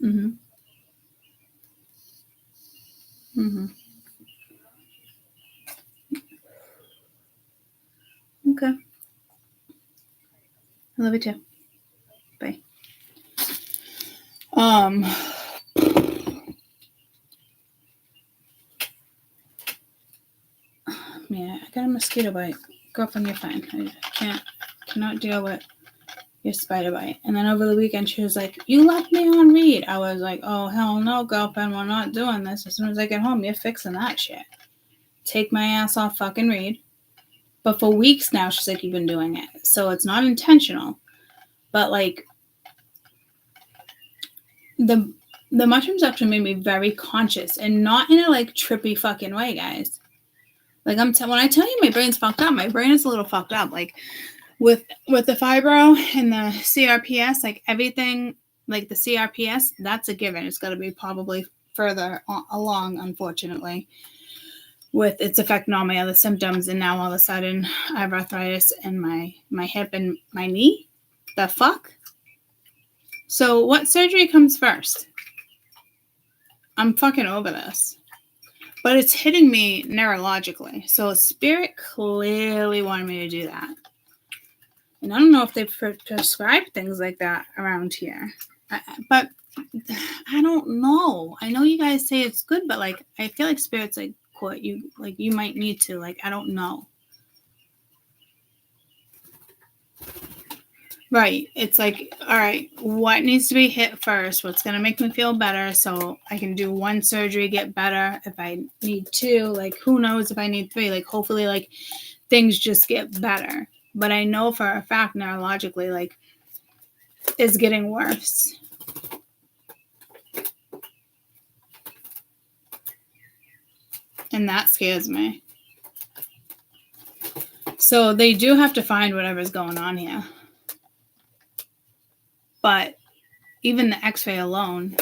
Mm-hmm. Mm-hmm. Okay. I love you too. Bye. Yeah, I got a mosquito bite. Girlfriend, you're fine. I cannot deal with your spider bite. And then over the weekend, she was like, you left me on read. I was like, oh, hell no, girlfriend, we're not doing this. As soon as I get home, you're fixing that shit. Take my ass off fucking read. But for weeks now, she's like, you've been doing it. So it's not intentional. But like, the mushrooms actually made me very conscious and not in a like trippy fucking way, guys. Like when I tell you my brain's fucked up, my brain is a little fucked up. Like with the fibro and the CRPS, like everything, like the CRPS, that's a given. It's got to be probably further along, unfortunately, with its affecting all my other symptoms. And now all of a sudden, I have arthritis in my hip and my knee. The fuck? So what surgery comes first? I'm fucking over this. But it's hitting me neurologically. So spirit clearly wanted me to do that. And I don't know if they prescribe things like that around here. But I don't know. I know you guys say it's good, but like I feel like spirit's like what you like you might need to. Like I don't know. Right. It's like, all right, what needs to be hit first? What's going to make me feel better so I can do 1 surgery, get better if I need 2. Like, who knows if I need 3? Like, hopefully, like, things just get better. But I know for a fact, neurologically, like, it's getting worse. And that scares me. So they do have to find whatever's going on here. But even the x-ray alone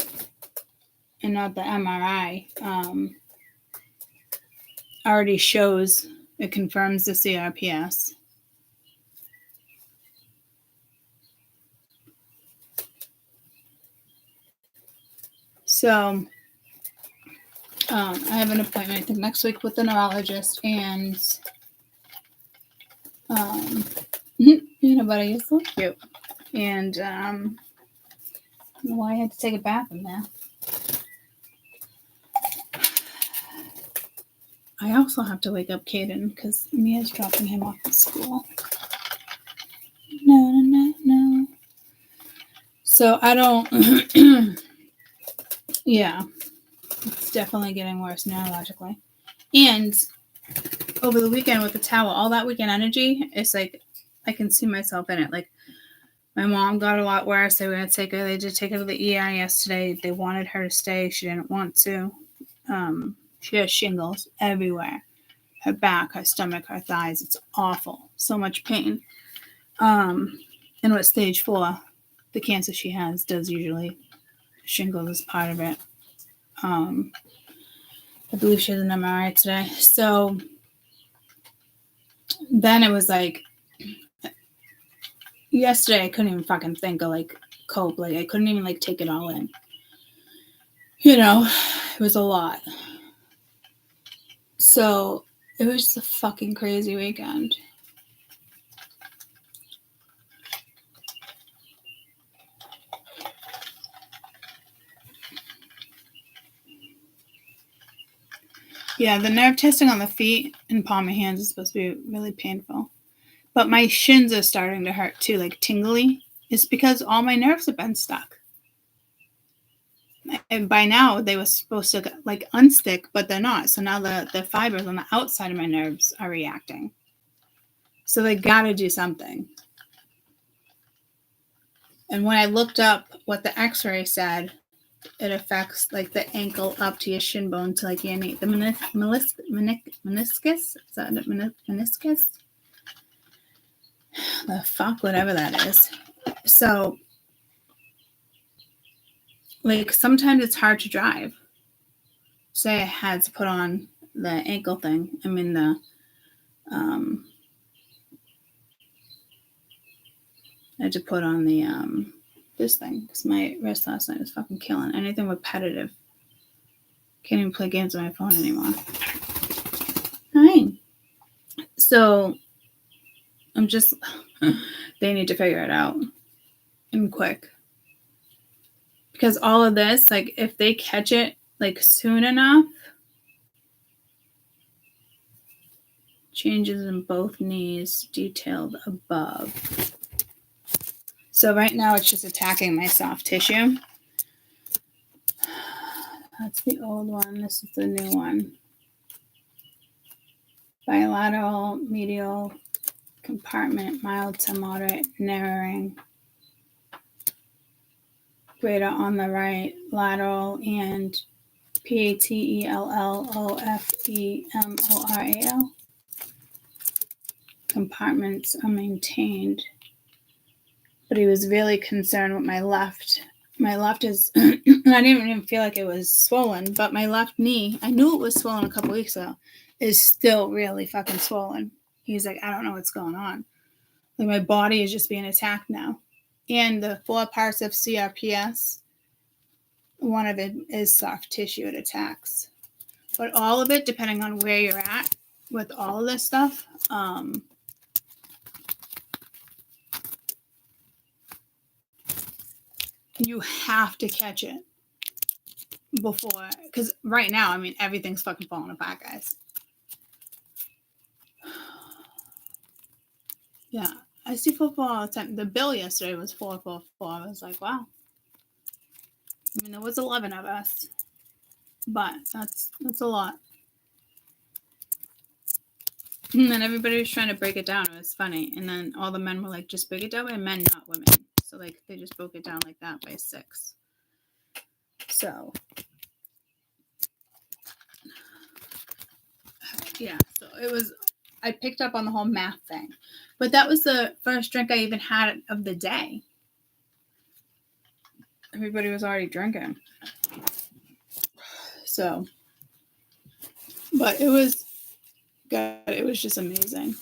and not the MRI, already shows, it confirms the CRPS. So I have an appointment, I think, next week with the neurologist, and peanut butter, you're so cute. And I don't know why I had to take a bath in there. I also have to wake up Caden because Mia's dropping him off at school. No. So I don't. Yeah, it's definitely getting worse neurologically. And over the weekend with the towel, all that weekend energy, it's like I can see myself in it. Like my mom got a lot worse. They were going to take her. They did take her to the ER yesterday. They wanted her to stay. She didn't want to. She has shingles everywhere. Her back, her stomach, her thighs. It's awful. So much pain. And with stage 4, the cancer she has does usually, shingles is part of it. I believe she has an MRI today. So then it was like, yesterday I couldn't even fucking think of like cope. Like I couldn't even like take it all in. You know, it was a lot. So it was just a fucking crazy weekend. Yeah, the nerve testing on the feet and palm of hands is supposed to be really painful. But my shins are starting to hurt too, like tingly. It's because all my nerves have been stuck. And by now, they were supposed to like unstick, but they're not. So now the fibers on the outside of my nerves are reacting. So they gotta do something. And when I looked up what the x-ray said, it affects like the ankle up to your shin bone to like your knee. The meniscus? Is that meniscus? The fuck, whatever that is. So, like, sometimes it's hard to drive. Say I had to put on the ankle thing. I mean, the, I had to put on the, this thing, because my wrist last night was fucking killing. Anything repetitive. Can't even play games on my phone anymore. Hi. So, I'm just, they need to figure it out. And quick. Because all of this, like, if they catch it, like, soon enough, changes in both knees detailed above. So right now it's just attacking my soft tissue. That's the old one. This is the new one. Bilateral medial compartment, mild to moderate narrowing. Greater on the right, lateral and PATELLOFEMORAL. Compartments are maintained. But he was really concerned with my left. My left is, I didn't even feel like it was swollen, but my left knee, I knew it was swollen a couple weeks ago, is still really fucking swollen. He's like, I don't know what's going on. Like my body is just being attacked now. And the 4 parts of CRPS, one of it is soft tissue it attacks. But all of it, depending on where you're at with all of this stuff, you have to catch it before, because right now, I mean, everything's fucking falling apart, guys. Yeah, I see football all the time. The bill yesterday was 444. I was like, wow. I mean, there was 11 of us, but that's a lot. And then everybody was trying to break it down. It was funny. And then all the men were like, just break it down by men, not women. So like they just broke it down like that by 6. So yeah, so it was, I picked up on the whole math thing. But that was the first drink I even had of the day. Everybody was already drinking. So, but it was God, it was just amazing.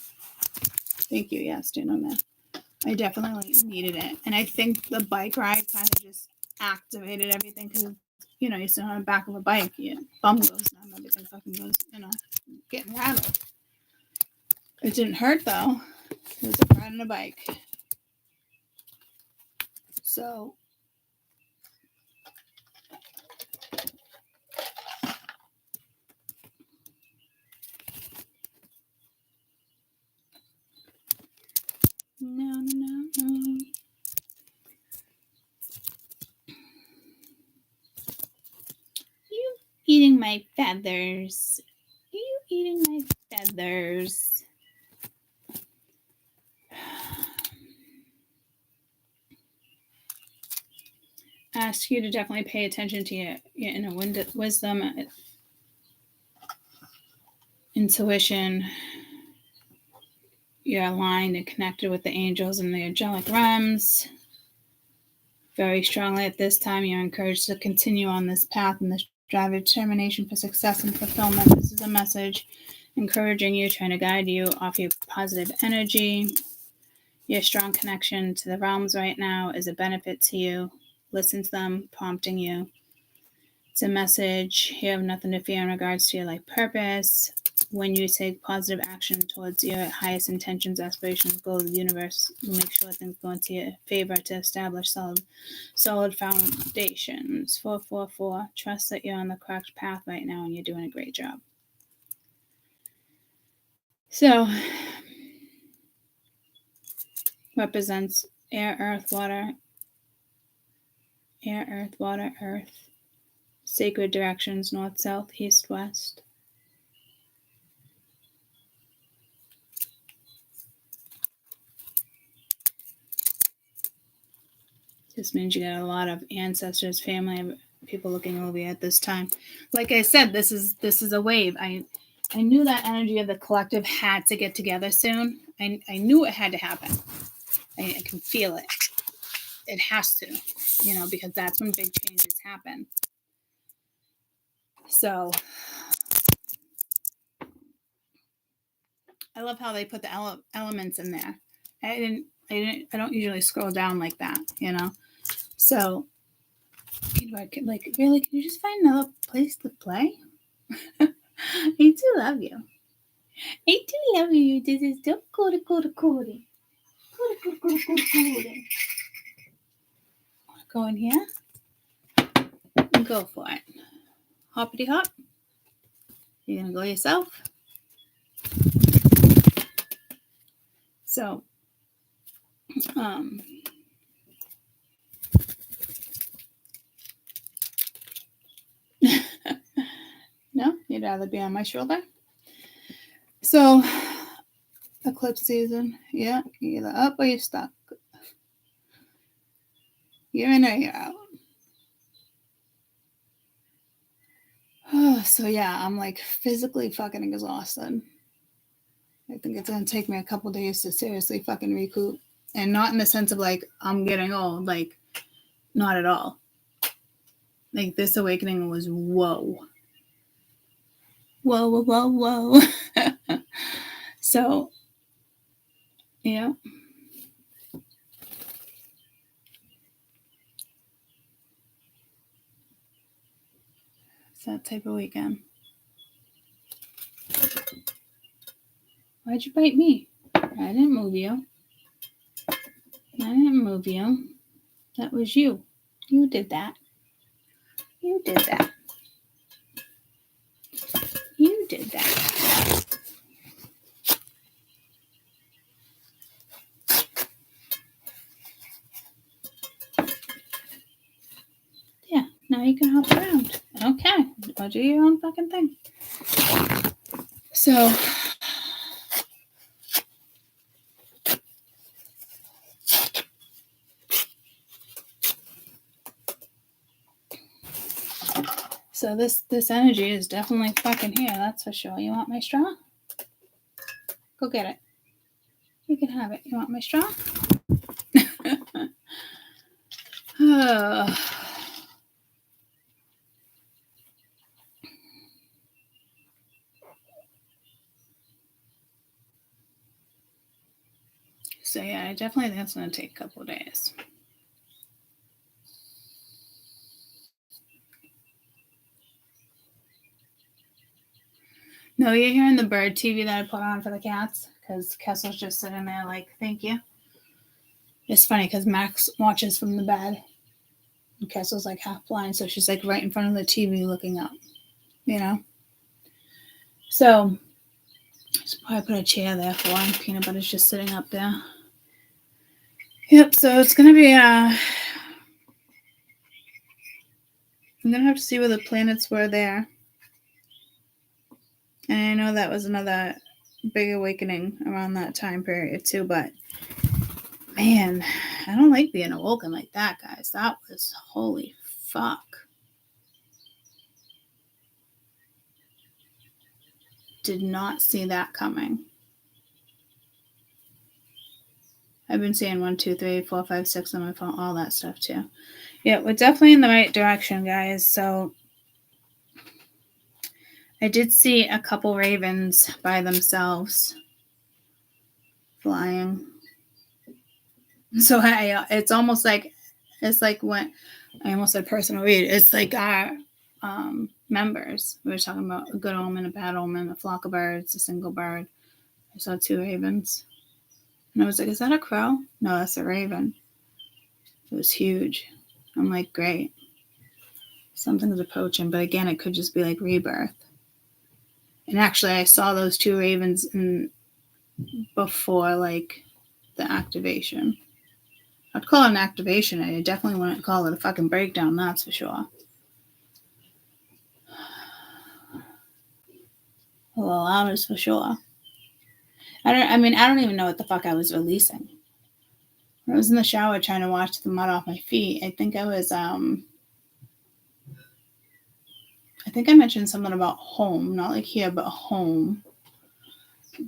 Thank you. Yes, man. I definitely needed it. And I think the bike ride kind of just activated everything because, you sit on the back of a bike, your bum goes numb, everything fucking goes, getting rattled. It didn't hurt though. It was like riding a bike. So, no. You eating my feathers. You eating my feathers. Ask you to definitely pay attention to your inner wisdom, intuition. You're aligned and connected with the angels and the angelic realms. Very strongly at this time, you're encouraged to continue on this path and this drive of determination for success and fulfillment. This is a message encouraging you, trying to guide you off your positive energy. Your strong connection to the realms right now is a benefit to you. Listen to them, prompting you. It's a message. You have nothing to fear in regards to your life purpose. When you take positive action towards your highest intentions, aspirations, goals, the universe will make sure things go into your favor to establish solid foundations. 444. Trust that you're on the correct path right now and you're doing a great job. So, represents air, earth, water, earth. Sacred directions, north, south, east, west. This means you got a lot of ancestors, family, people looking over you at this time. Like I said, this is a wave. I knew that energy of the collective had to get together soon. I knew it had to happen. I can feel it. It has to, because that's when big changes happen. So I love how they put the elements in there. I don't usually scroll down like that, So, really, can you just find another place to play? I do love you. I do love you. This is so cool. Go in here and go for it. Hoppity hop. You're gonna go yourself. So, no, you'd rather be on my shoulder. So, eclipse season, yeah, you're either up or you're stuck. You're in or you're out. So yeah, I'm like physically fucking exhausted. I think it's gonna take me a couple days to seriously fucking recoup. And not in the sense of like I'm getting old, like not at all. Like this awakening was whoa. So, yeah. It's that type of weekend. Why'd you bite me? I didn't move you. That was you. You did that. You did that. Yeah, now you can hop around. Okay, go do your own fucking thing. So, this energy is definitely fucking here. That's for sure. You want my straw? Go get it. You can have it. You want my straw? So yeah, I definitely think it's going to take a couple of days. No, you're hearing the bird TV that I put on for the cats because Kessel's just sitting there like, thank you. It's funny because Max watches from the bed. And Kessel's like half blind, so she's like right in front of the TV looking up, you know? So, just probably put a chair there for him. Peanut Butter's just sitting up there. Yep, so it's going to be, I'm going to have to see where the planets were there. And I know that was another big awakening around that time period too, but man, I don't like being awoken like that, guys. That was holy fuck. Did not see that coming. I've been seeing 1, 2, 3, 4, 5, 6 on my phone, all that stuff too. Yeah, we're definitely in the right direction, guys. So I did see a couple ravens by themselves flying. So it's almost like, it's like when I almost said personal read. It's like our members. We were talking about a good omen, a bad omen, a flock of birds, a single bird. I saw 2 ravens. And I was like, is that a crow? No, that's a raven. It was huge. I'm like, great. Something's approaching. But again, it could just be like rebirth. And actually, I saw those 2 ravens before, like, the activation. I'd call it an activation. I definitely wouldn't call it a fucking breakdown, that's for sure. Well, that was for sure. I don't even know what the fuck I was releasing. When I was in the shower trying to wash the mud off my feet, I think I was, I think I mentioned something about home, not like here, but home.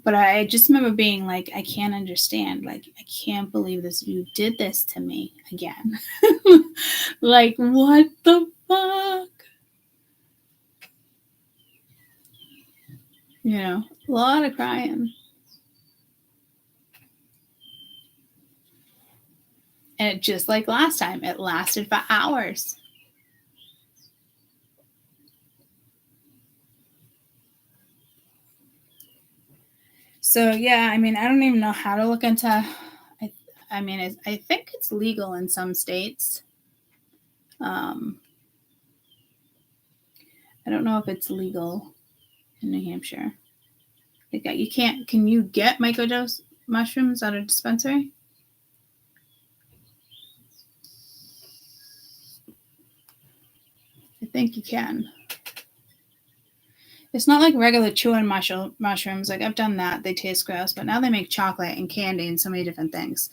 But I just remember being like, I can't understand. Like, I can't believe this. You did this to me again. Like, what the fuck? You know, a lot of crying. And just like last time, it lasted for hours. So, yeah, I mean, I don't even know how to look into, I think it's legal in some states. I don't know if it's legal in New Hampshire. You can't, can you get microdose mushrooms at a dispensary? I think you can. It's not like regular chewing mushrooms. Like, I've done that. They taste gross, but now they make chocolate and candy and so many different things.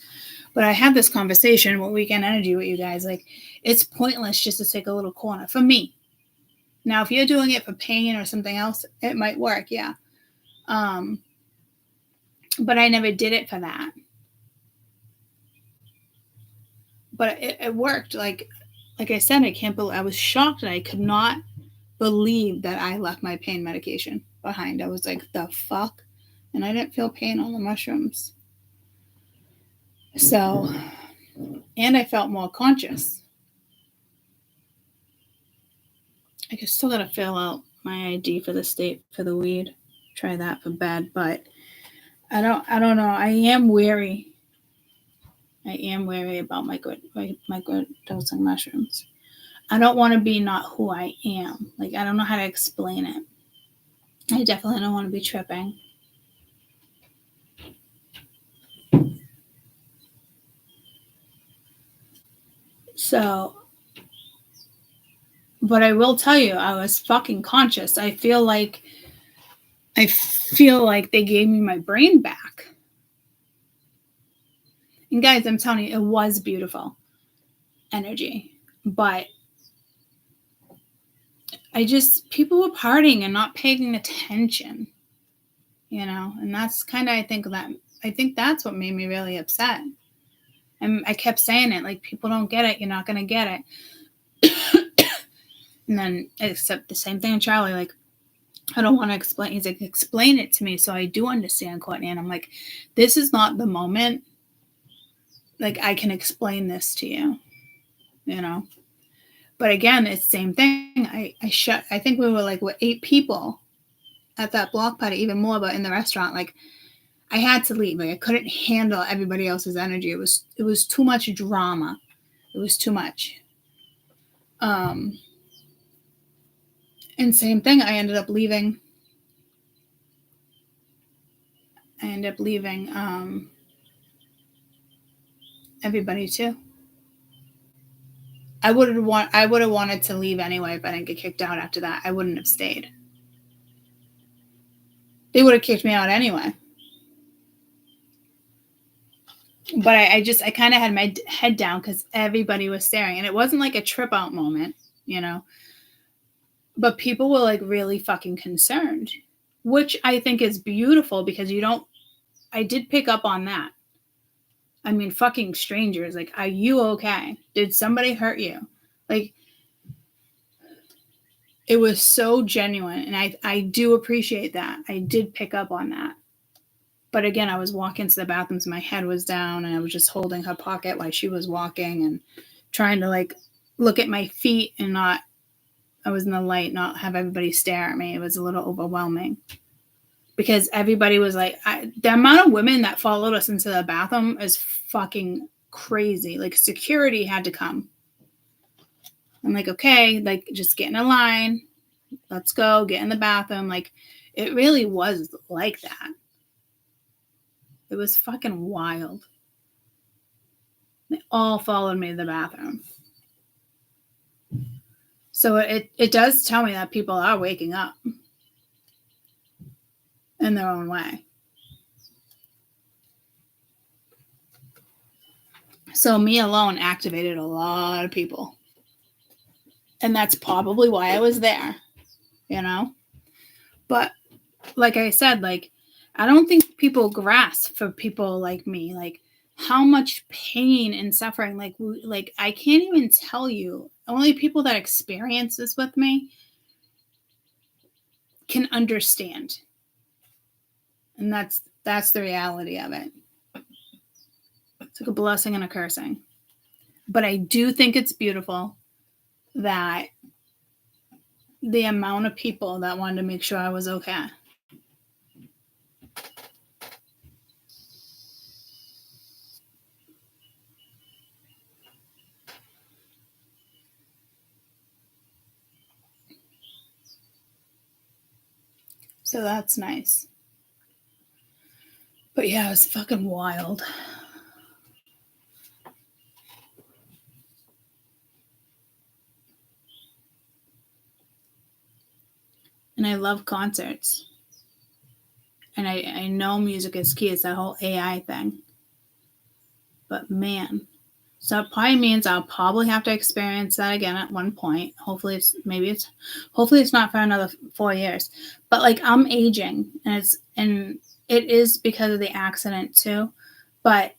But I had this conversation with Weekend Energy with you guys. Like, it's pointless just to take a little corner. For me. Now, if you're doing it for pain or something else, it might work, yeah. But I never did it for that. But it worked. Like I said, I was shocked that I could not believe that I left my pain medication behind. I was like, the fuck? And I didn't feel pain on the mushrooms. So, and I felt more conscious. I still gotta fill out my ID for the state for the weed. Try that for bed, but I don't know. I am wary about microdosing mushrooms. I don't want to be not who I am. Like, I don't know how to explain it. I definitely don't want to be tripping. So, but I will tell you, I was fucking conscious. I feel like they gave me my brain back. And guys, I'm telling you, it was beautiful energy. But people were partying and not paying attention, you know, and that's kind of, I think that's what made me really upset. And I kept saying it, like, people don't get it. You're not going to get it. And then, except the same thing with Charlie, like, I don't want to explain. He's like, explain it to me so I do understand, Courtney. And I'm like, this is not the moment like I can explain this to you, you know. But again, it's the same thing. I think we were like 8 people at that block party, even more, but in the restaurant, like I had to leave. Like I couldn't handle everybody else's energy. It was too much drama. It was too much. And same thing, I ended up leaving everybody too. I would have wanted to leave anyway if I didn't get kicked out after that. I wouldn't have stayed. They would have kicked me out anyway. But I kind of had my head down because everybody was staring, and it wasn't like a trip out moment, you know. But people were like really fucking concerned, which I think is beautiful because I did pick up on that. I mean, fucking strangers, like, are you okay? Did somebody hurt you? Like, it was so genuine, and I do appreciate that. I did pick up on that. But again, I was walking to the bathrooms, my head was down, and I was just holding her pocket while she was walking and trying to, like, look at my feet and I was in the light, not have everybody stare at me. It was a little overwhelming. Because everybody was like, the amount of women that followed us into the bathroom is fucking crazy. Like, security had to come. I'm like, okay, like, just get in a line. Let's go, get in the bathroom. Like, it really was like that. It was fucking wild. They all followed me to the bathroom. So it does tell me that people are waking up in their own way. So me alone activated a lot of people. And that's probably why I was there, you know? But like I said, like, I don't think people grasp for people like me, like how much pain and suffering, like I can't even tell you. Only people that experience this with me can understand. And that's the reality of it. It's like a blessing and a cursing. But I do think it's beautiful that the amount of people that wanted to make sure I was okay. So that's nice. But yeah, it was fucking wild. And I love concerts. And I know music is key. It's that whole AI thing. But man, so it probably means I'll probably have to experience that again at one point. Hopefully it's not for another 4 years. But like, I'm aging, and it is because of the accident too. But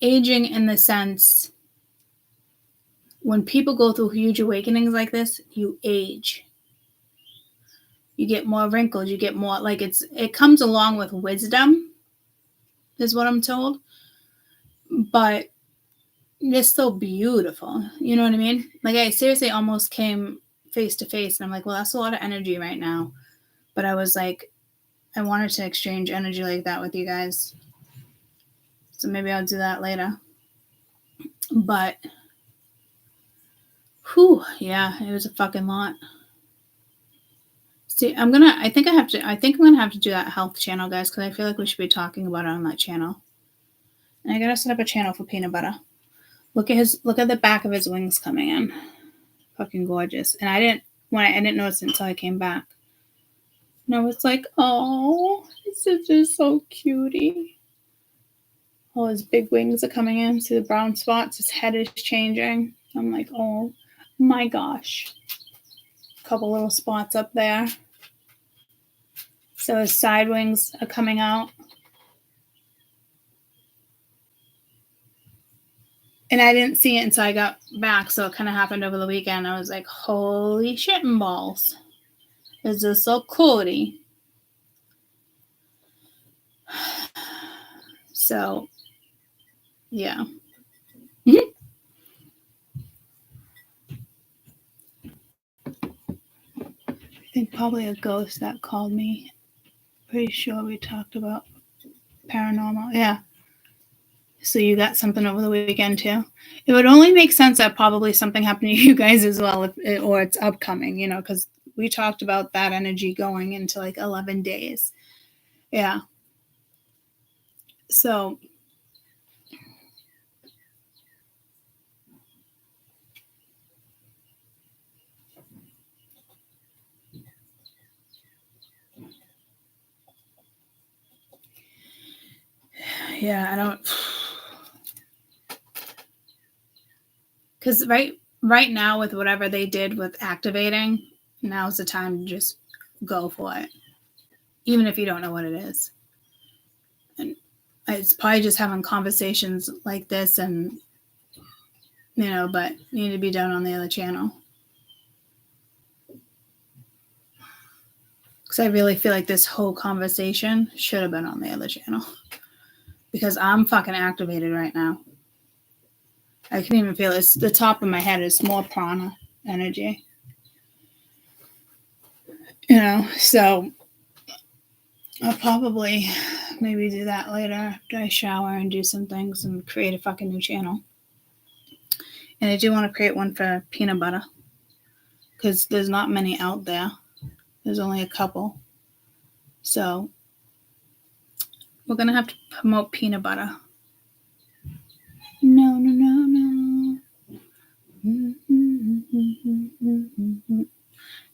aging in the sense, when people go through huge awakenings like this, you age. You get more wrinkles. You get more, like, it comes along with wisdom, is what I'm told. But it's still beautiful. You know what I mean? Like, I seriously almost came face to face, and I'm like, well, that's a lot of energy right now. But I was like, I wanted to exchange energy like that with you guys. So maybe I'll do that later. But, whew, yeah, it was a fucking lot. See, I think I'm gonna have to do that health channel, guys, because I feel like we should be talking about it on that channel. And I gotta set up a channel for peanut butter. Look at the back of his wings coming in. Fucking gorgeous. And I didn't notice it until I came back. And I was like, oh, this is just so cutie. All his big wings are coming in. See the brown spots? His head is changing. I'm like, oh my gosh. A couple little spots up there. So his side wings are coming out. And I didn't see it until I got back, so it kind of happened over the weekend. I was like, holy shit and balls. This is so coolie. So, yeah. think probably a ghost that called me. Pretty sure we talked about paranormal. Yeah. So you got something over the weekend too? It would only make sense that probably something happened to you guys as well, or it's upcoming, because we talked about that energy going into like 11 days. Yeah. So yeah, I don't, because right now with whatever they did with activating, now's the time to just go for it, even if you don't know what it is. And it's probably just having conversations like this, and but need to be done on the other channel, because I really feel like this whole conversation should have been on the other channel, because I'm fucking activated right now. I can even feel it's the top of my head is more prana energy. So I'll probably maybe do that later after I shower and do some things and create a fucking new channel. And I do want to create one for peanut butter, because there's not many out there. There's only a couple. So we're going to have to promote peanut butter. No.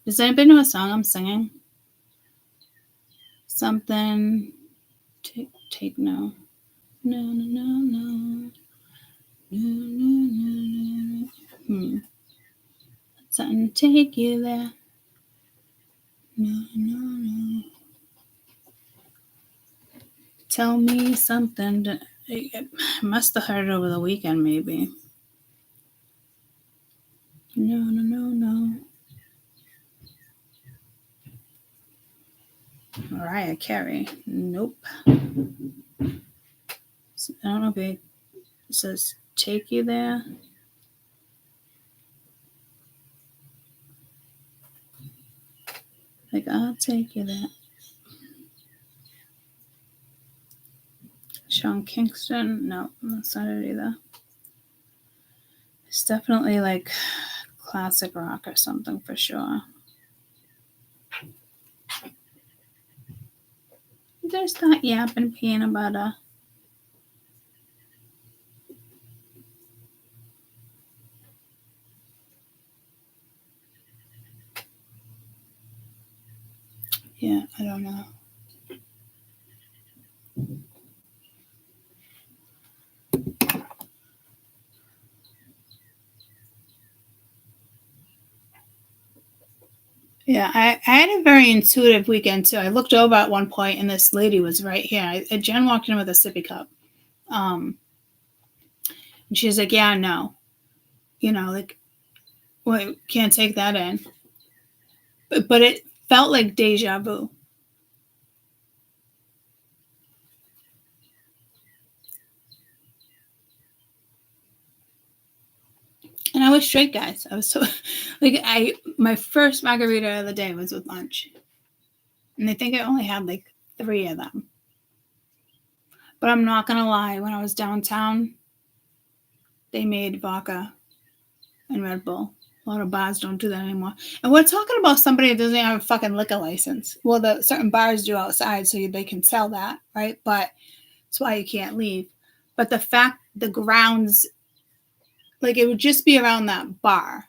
Does anybody know a song I'm singing? Something. Take no. No. Something take you there. No. Tell me something. I must have heard it over the weekend, maybe. No. Mariah Carey. Nope. I don't know if it says take you there. Like, I'll take you there. Sean Kingston. No, that's not it either. It's definitely like classic rock or something for sure. Just that yapping peanut butter. Yeah, I don't know. Yeah, I had a very intuitive weekend too. I looked over at one point and this lady was right here. Jen walked in with a sippy cup. And she's like, yeah, no. Like, well, can't take that in. But it felt like deja vu. And I was straight, guys. I was so like my first margarita of the day was with lunch. And I think I only had like 3 of them. But I'm not gonna lie, when I was downtown, they made vodka and Red Bull. A lot of bars don't do that anymore. And we're talking about somebody that doesn't have a fucking liquor license. Well, the certain bars do outside, so they can sell that, right? But that's why you can't leave. But the fact the grounds, like, it would just be around that bar,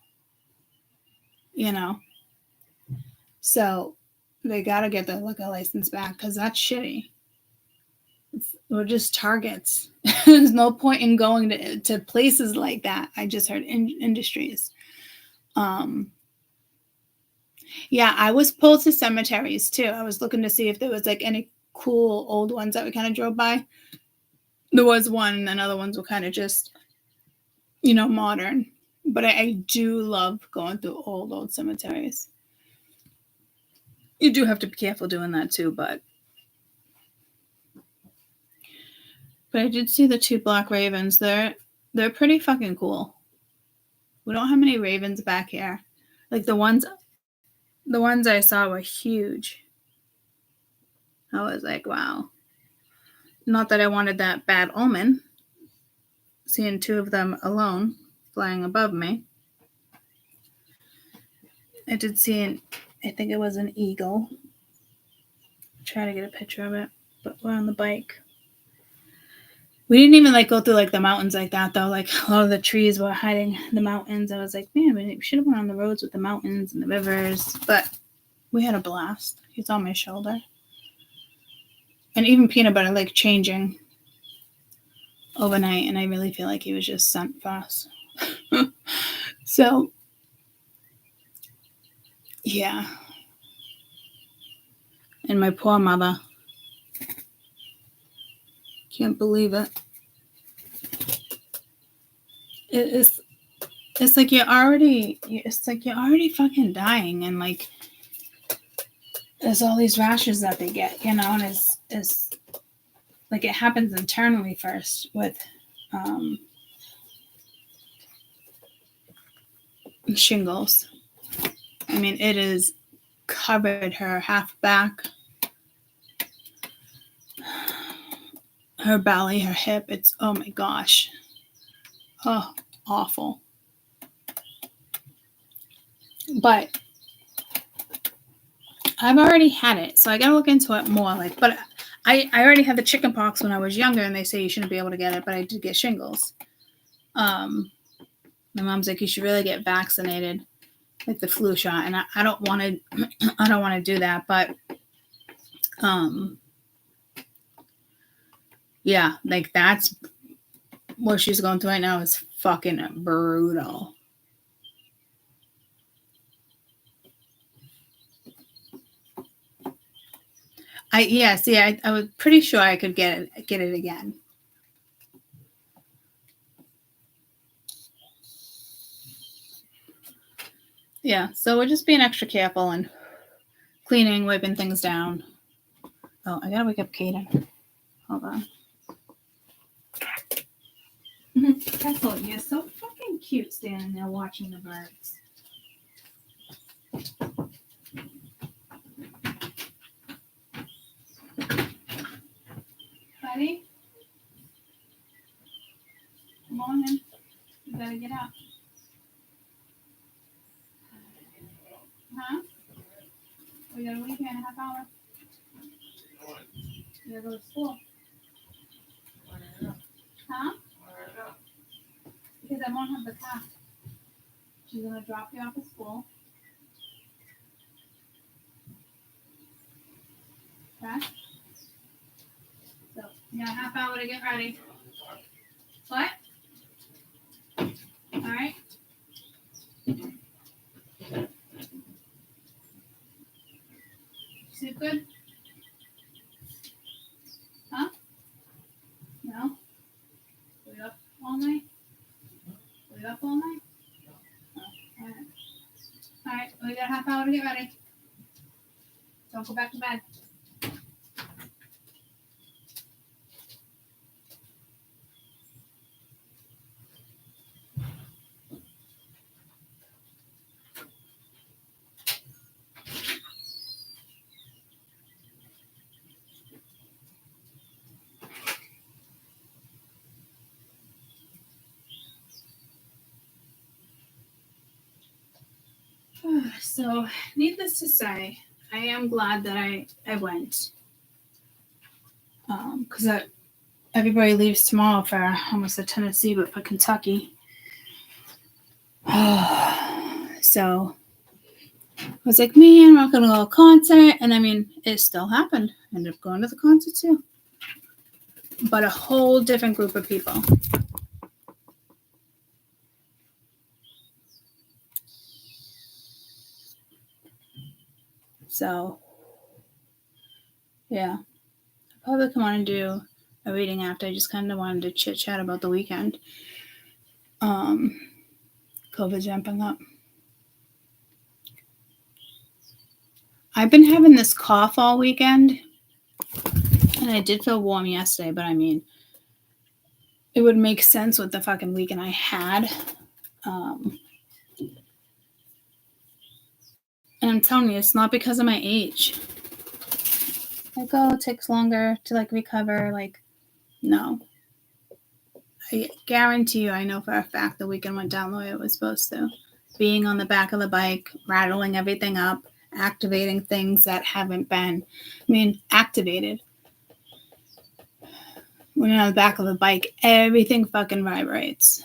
So they got to get the liquor license back, because that's shitty. We're just targets. There's no point in going to places like that. I just heard industries. Yeah, I was pulled to cemeteries too. I was looking to see if there was like any cool old ones that we kind of drove by. There was one, and then other ones were kind of just, modern. But I do love going through old cemeteries. You do have to be careful doing that too, but I did see the 2 black ravens. They're pretty fucking cool. We don't have many ravens back here. Like the ones The ones I saw were huge. I was like, wow. Not that I wanted that bad omen, seeing 2 of them alone flying above me. I did see I think it was an eagle. Try to get a picture of it, but we're on the bike. We didn't even like go through like the mountains like that though. Like a lot of the trees were hiding the mountains. I was like, man, we should have went on the roads with the mountains and the rivers. But we had a blast. He's on my shoulder. And even Peanut Butter like changing overnight, and I really feel like he was just sent for us. So yeah. And my poor mother. Can't believe it. It's like you're already fucking dying, and like there's all these rashes that they get, you know, and it's like it happens internally first with shingles. I mean, it is covered her half back, her belly, her hip. It's, oh my gosh. Oh, awful. But I've already had it, so I gotta look into it more. Like, but I already had the chicken pox when I was younger, and they say you shouldn't be able to get it, but I did get shingles. My mom's like, you should really get vaccinated, like the flu shot, and I don't want to. I don't want to do that, but yeah, like that's what she's going through right now is fucking brutal. I was pretty sure I could get it again. Yeah, so we're just being extra careful and cleaning, wiping things down. Oh, I gotta wake up Kaden. Hold on. Ethel, you're so fucking cute standing there watching the birds. Buddy? Come on in. You gotta get up. Huh? We gotta leave here in a half hour. You gotta go to school. Huh? Because I won't have the car. She's gonna drop you off at school. Okay? So, you got a half hour to get ready. What? Alright? Sleep good? Huh? No? Were you up all night? Were you up all night? Oh, alright. Alright, we got a half hour to get ready. Don't go back to bed. So, needless to say, I am glad that I went. Because everybody leaves tomorrow for almost a Tennessee, but for Kentucky. So, I was like, man, I'm not going to go to a concert. And I mean, it still happened. I ended up going to the concert too. But a whole different group of people. So, yeah. I'll probably come on and do a reading after. I just kind of wanted to chit chat about the weekend. COVID ramping up. I've been having this cough all weekend. And I did feel warm yesterday, but I mean, it would make sense with the fucking weekend I had. And I'm telling you, it's not because of my age. Like, oh, it takes longer to like recover. Like, no. I guarantee you, I know for a fact the weekend went down the way it was supposed to. Being on the back of the bike, rattling everything up, activating things that haven't been, activated. When you're on the back of the bike, everything fucking vibrates.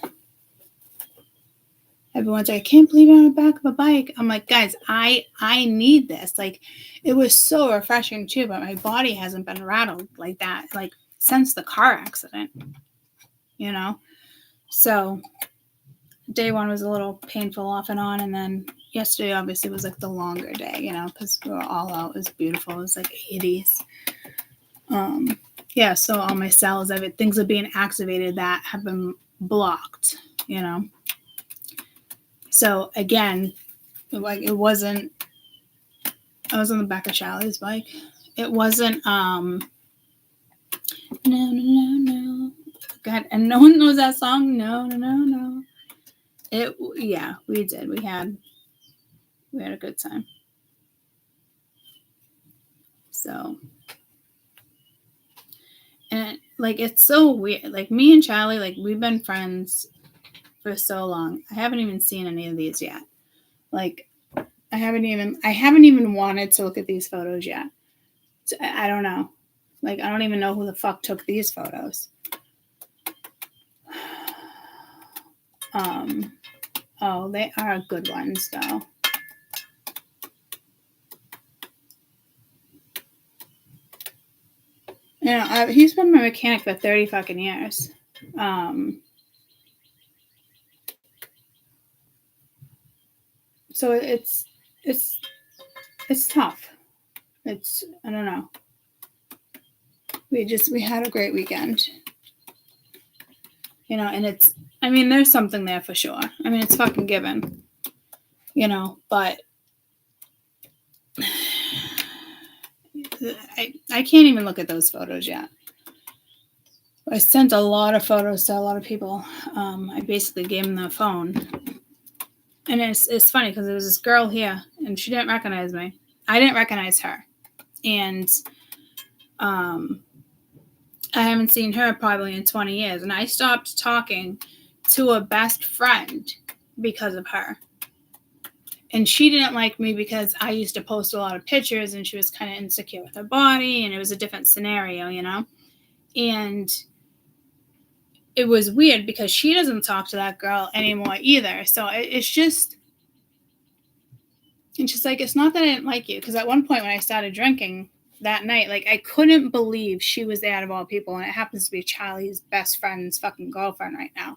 Everyone's like, I can't believe I'm on the back of a bike. I'm like, guys, I need this. Like, it was so refreshing too, but my body hasn't been rattled like that, like, since the car accident, you know? So day one was a little painful off and on, and then yesterday obviously was like the longer day, you know, because we were all out. It was beautiful. It was like 80s. Yeah, so all my cells, things are being activated that have been blocked, you know. So again, like, it wasn't, I was on the back of Charlie's bike. It wasn't no. God, and no one knows that song. No. Yeah, we did. We had a good time. So, and like, it's so weird. Like, me and Charlie, like, we've been friends for so long. I haven't even seen any of these yet. Like, I haven't even wanted to look at these photos yet. So, I don't know. Like, I don't even know who the fuck took these photos. Oh, they are good ones though. You know, he's been my mechanic for 30 fucking years. So it's tough. I don't know. We had a great weekend. You know, and there's something there for sure. It's fucking given. You know, but I can't even look at those photos yet. I sent a lot of photos to a lot of people. I basically gave them the phone. And it's funny because there was this girl here, and she didn't recognize me. I didn't recognize her. And I haven't seen her probably in 20 years. And I stopped talking to a best friend because of her. And she didn't like me because I used to post a lot of pictures, and she was kind of insecure with her body, and it was a different scenario, you know? And it was weird because she doesn't talk to that girl anymore either. So it's just like, it's not that I didn't like you. Because at one point when I started drinking that night, like, I couldn't believe she was there out of all people. And it happens to be Charlie's best friend's fucking girlfriend right now.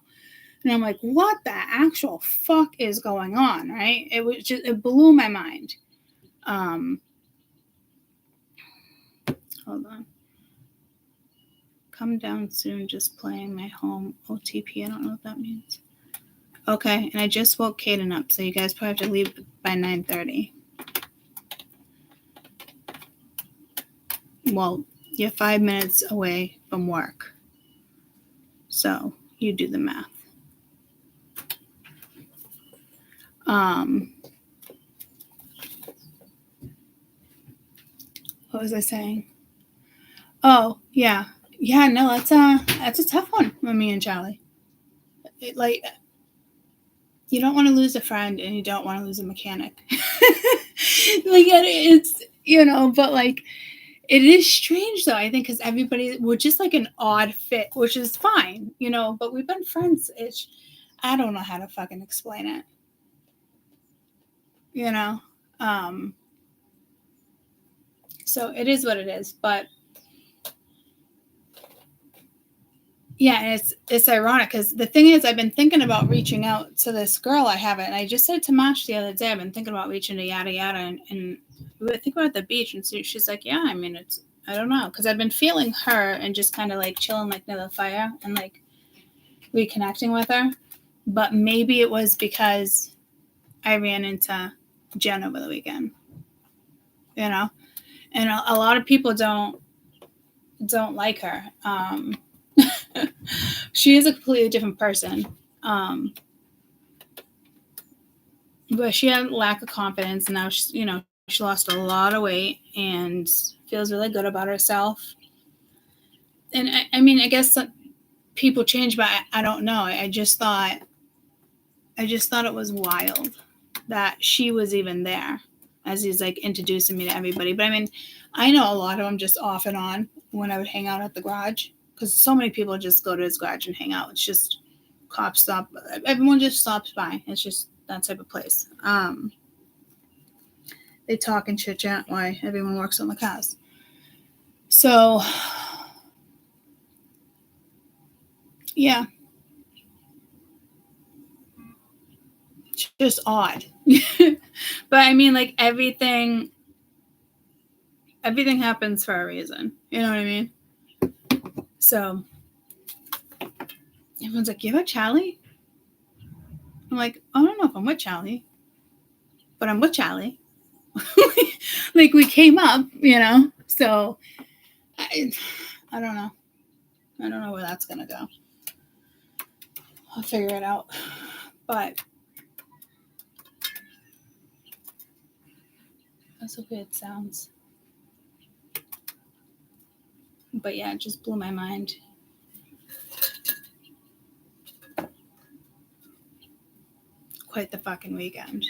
And I'm like, what the actual fuck is going on, right? It blew my mind. Hold on. Come down soon, just playing my home OTP. I don't know what that means. Okay, and I just woke Kaden up, so you guys probably have to leave by 9:30. Well, you're 5 minutes away from work. So you do the math. What was I saying? Oh, yeah. Yeah, no, that's a tough one with me and Charlie. Like, you don't want to lose a friend, and you don't want to lose a mechanic. Like, it's, you know, but like, it is strange though, I think, because we're just like an odd fit, which is fine, you know, but we've been friends. I don't know how to fucking explain it, you know? So it is what it is, but yeah, it's ironic because the thing is, I've been thinking about reaching out to this girl I haven't, and I just said to Mash the other day, I've been thinking about reaching to Yada Yada, and we were thinking about the beach, and so she's like, yeah, I don't know, because I've been feeling her and just kind of like chilling like near the fire and like reconnecting with her, but maybe it was because I ran into Jen over the weekend, you know, and a lot of people don't like her. She is a completely different person. But she had a lack of confidence, and now she lost a lot of weight and feels really good about herself. And I mean, I guess people change, but I don't know. I just thought it was wild that she was even there as he's like introducing me to everybody. But I mean, I know a lot of them just off and on when I would hang out at the garage, because so many people just go to his garage and hang out. It's just cops stop, everyone just stops by. It's just that type of place. They talk and chit chat while everyone works on the cars. So yeah, it's just odd. But I mean, like, everything happens for a reason. You know what I mean? So everyone's like, "You with Charlie?" I'm like, "I don't know if I'm with Charlie, but I'm with Charlie." Like, we came up, So I don't know. I don't know where that's gonna go. I'll figure it out. But that's okay. It sounds. But yeah, it just blew my mind. Quite the fucking weekend.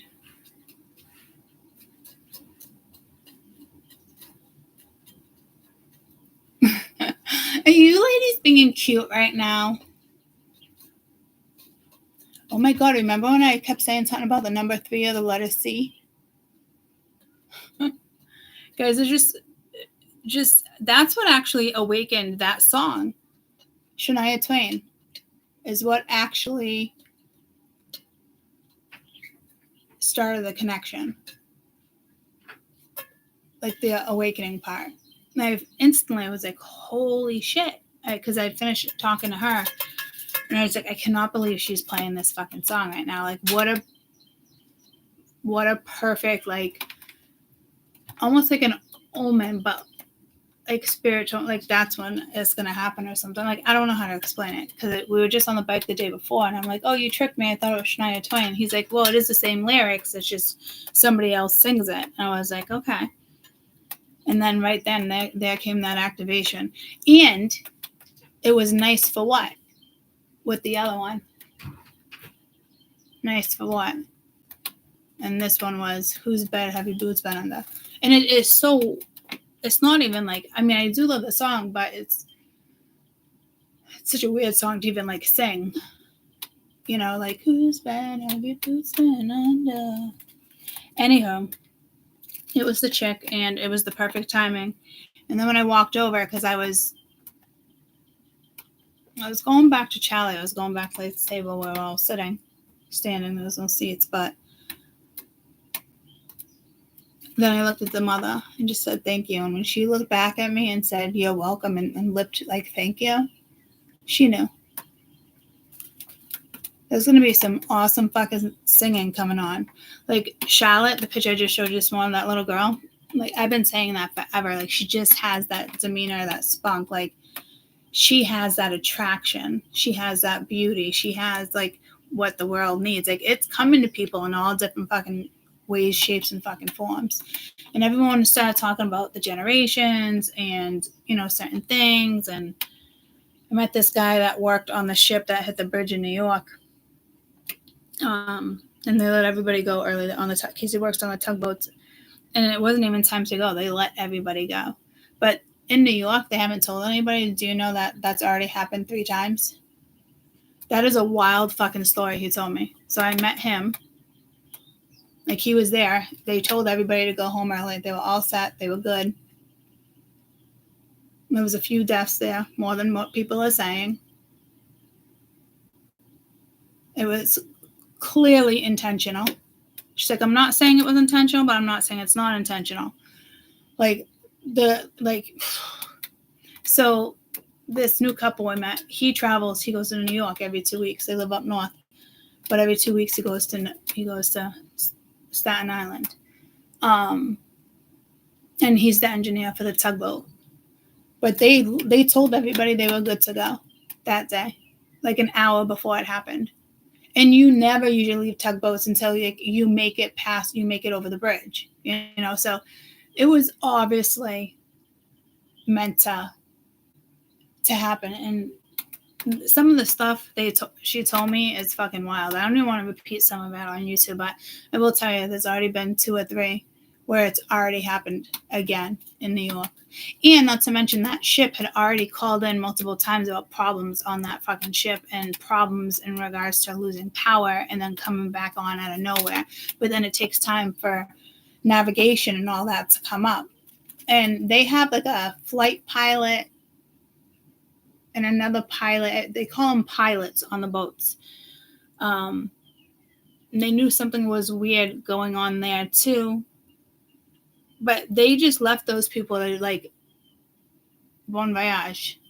Are you ladies being cute right now? Oh my god, remember when I kept saying something about the number 3 of the letter C? Guys, it's just that's what actually awakened that song. Shania Twain is what actually started the connection. Like the awakening part. And I instantly was like, holy shit. Because I finished talking to her. And I was like, I cannot believe she's playing this fucking song right now. Like, what a perfect, like, almost like an omen, but like spiritual, like that's when it's going to happen or something. Like, I don't know how to explain it, because we were just on the bike the day before, and I'm like, oh, you tricked me. I thought it was Shania Twain. He's like, well, it is the same lyrics. It's just somebody else sings it. And I was like, okay. And then right then, there came that activation. And it was nice for what? With the other one. Nice for what? And this one was, whose bed have your boots been under? And it is so, it's not even like, I mean, I do love the song, but it's such a weird song to even like sing. Like, whose bed have your boots been under? Anyhow, it was the chick, and it was the perfect timing. And then when I walked over, because I was going back to Charlie. I was going back to the table where we're all standing. There was no seats, but then I looked at the mother and just said thank you. And when she looked back at me and said, you're welcome, and lipped like thank you, she knew. There's going to be some awesome fucking singing coming on. Like Charlotte, the picture I just showed you this morning, that little girl, like, I've been saying that forever. Like, she just has that demeanor, that spunk. Like, she has that attraction. She has that beauty. She has, like, what the world needs. Like, it's coming to people in all different fucking ways, shapes, and fucking forms. And everyone started talking about the generations and, certain things. And I met this guy that worked on the ship that hit the bridge in New York. And they let everybody go early on the because he works on the tugboats. And it wasn't even time to go. They let everybody go. But in New York, they haven't told anybody. Do you know that that's already happened 3 times? That is a wild fucking story he told me. So I met him. Like, he was there. They told everybody to go home early. They were all set. They were good. There was a few deaths there, more than what people are saying. It was clearly intentional. She's like, I'm not saying it was intentional, but I'm not saying it's not intentional. So this new couple I met, he travels. He goes to New York every 2 weeks. They live up north, but every 2 weeks he goes to Staten Island, and he's the engineer for the tugboat. But they told everybody they were good to go that day, like an hour before it happened. And you never usually leave tugboats until you make it past, you make it over the bridge, you know. So it was obviously meant to happen. And some of the stuff she told me is fucking wild. I don't even want to repeat some of it on YouTube, but I will tell you there's already been 2 or 3 where it's already happened again in New York. And not to mention that ship had already called in multiple times about problems on that fucking ship and problems in regards to losing power and then coming back on out of nowhere. But then it takes time for navigation and all that to come up. And they have like a flight pilot and another pilot. They call them pilots on the boats. And they knew something was weird going on there too. But they just left those people like, bon voyage.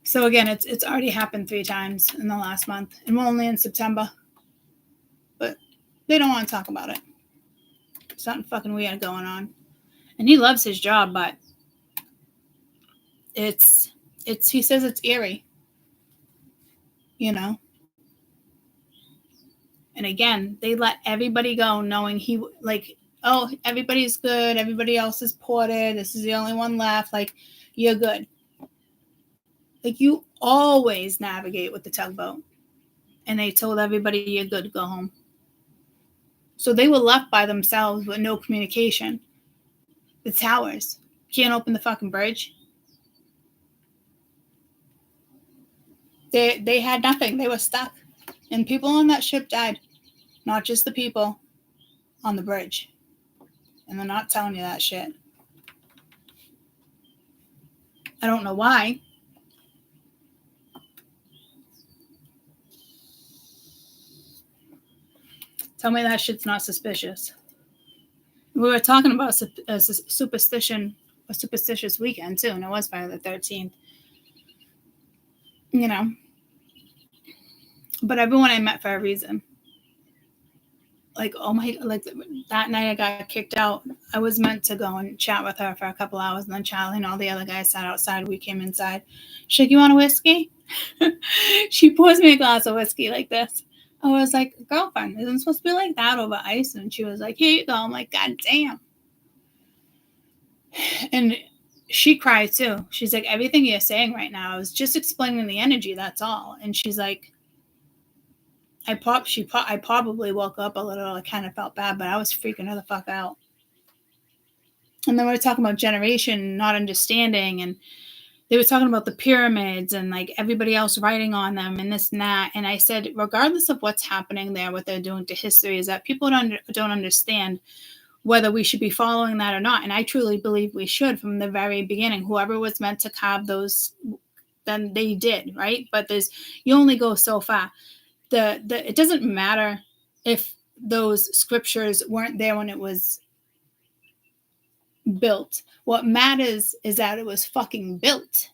So again, it's already happened 3 times in the last month, and we're only in September. But they don't want to talk about it. Something fucking weird going on. And he loves his job, but it's he says it's eerie. You know? And again, they let everybody go knowing he, like, oh, everybody's good. Everybody else is ported. This is the only one left. Like, you're good. Like, you always navigate with the tugboat. And they told everybody you're good to go home. So they were left by themselves with no communication. The towers can't open the fucking bridge. They had nothing. They were stuck. And people on that ship died. Not just the people on the bridge. And they're not telling you that shit. I don't know why. Tell me that shit's not suspicious. We were talking about a superstitious weekend too, and it was Friday the 13th. You know. But everyone I met for a reason. Like, oh my, like that night I got kicked out. I was meant to go and chat with her for a couple hours, and then Charlie and all the other guys sat outside. We came inside. She's like, you want a whiskey? She pours me a glass of whiskey like this. I was like, girlfriend, isn't it supposed to be like that over ice? And she was like, here you go. I'm like, God damn. And she cried too. She's like, everything you're saying right now, I was just explaining the energy, that's all. And she's like, I probably woke up a little. I kind of felt bad, but I was freaking her the fuck out. And then we were talking about generation, not understanding, and they were talking about the pyramids and like everybody else writing on them and this and that. And I said, regardless of what's happening there, what they're doing to history, is that people don't understand whether we should be following that or not. And I truly believe we should from the very beginning. Whoever was meant to carve those, then they did, right? But you only go so far. It doesn't matter if those scriptures weren't there when it was built. What matters is that it was fucking built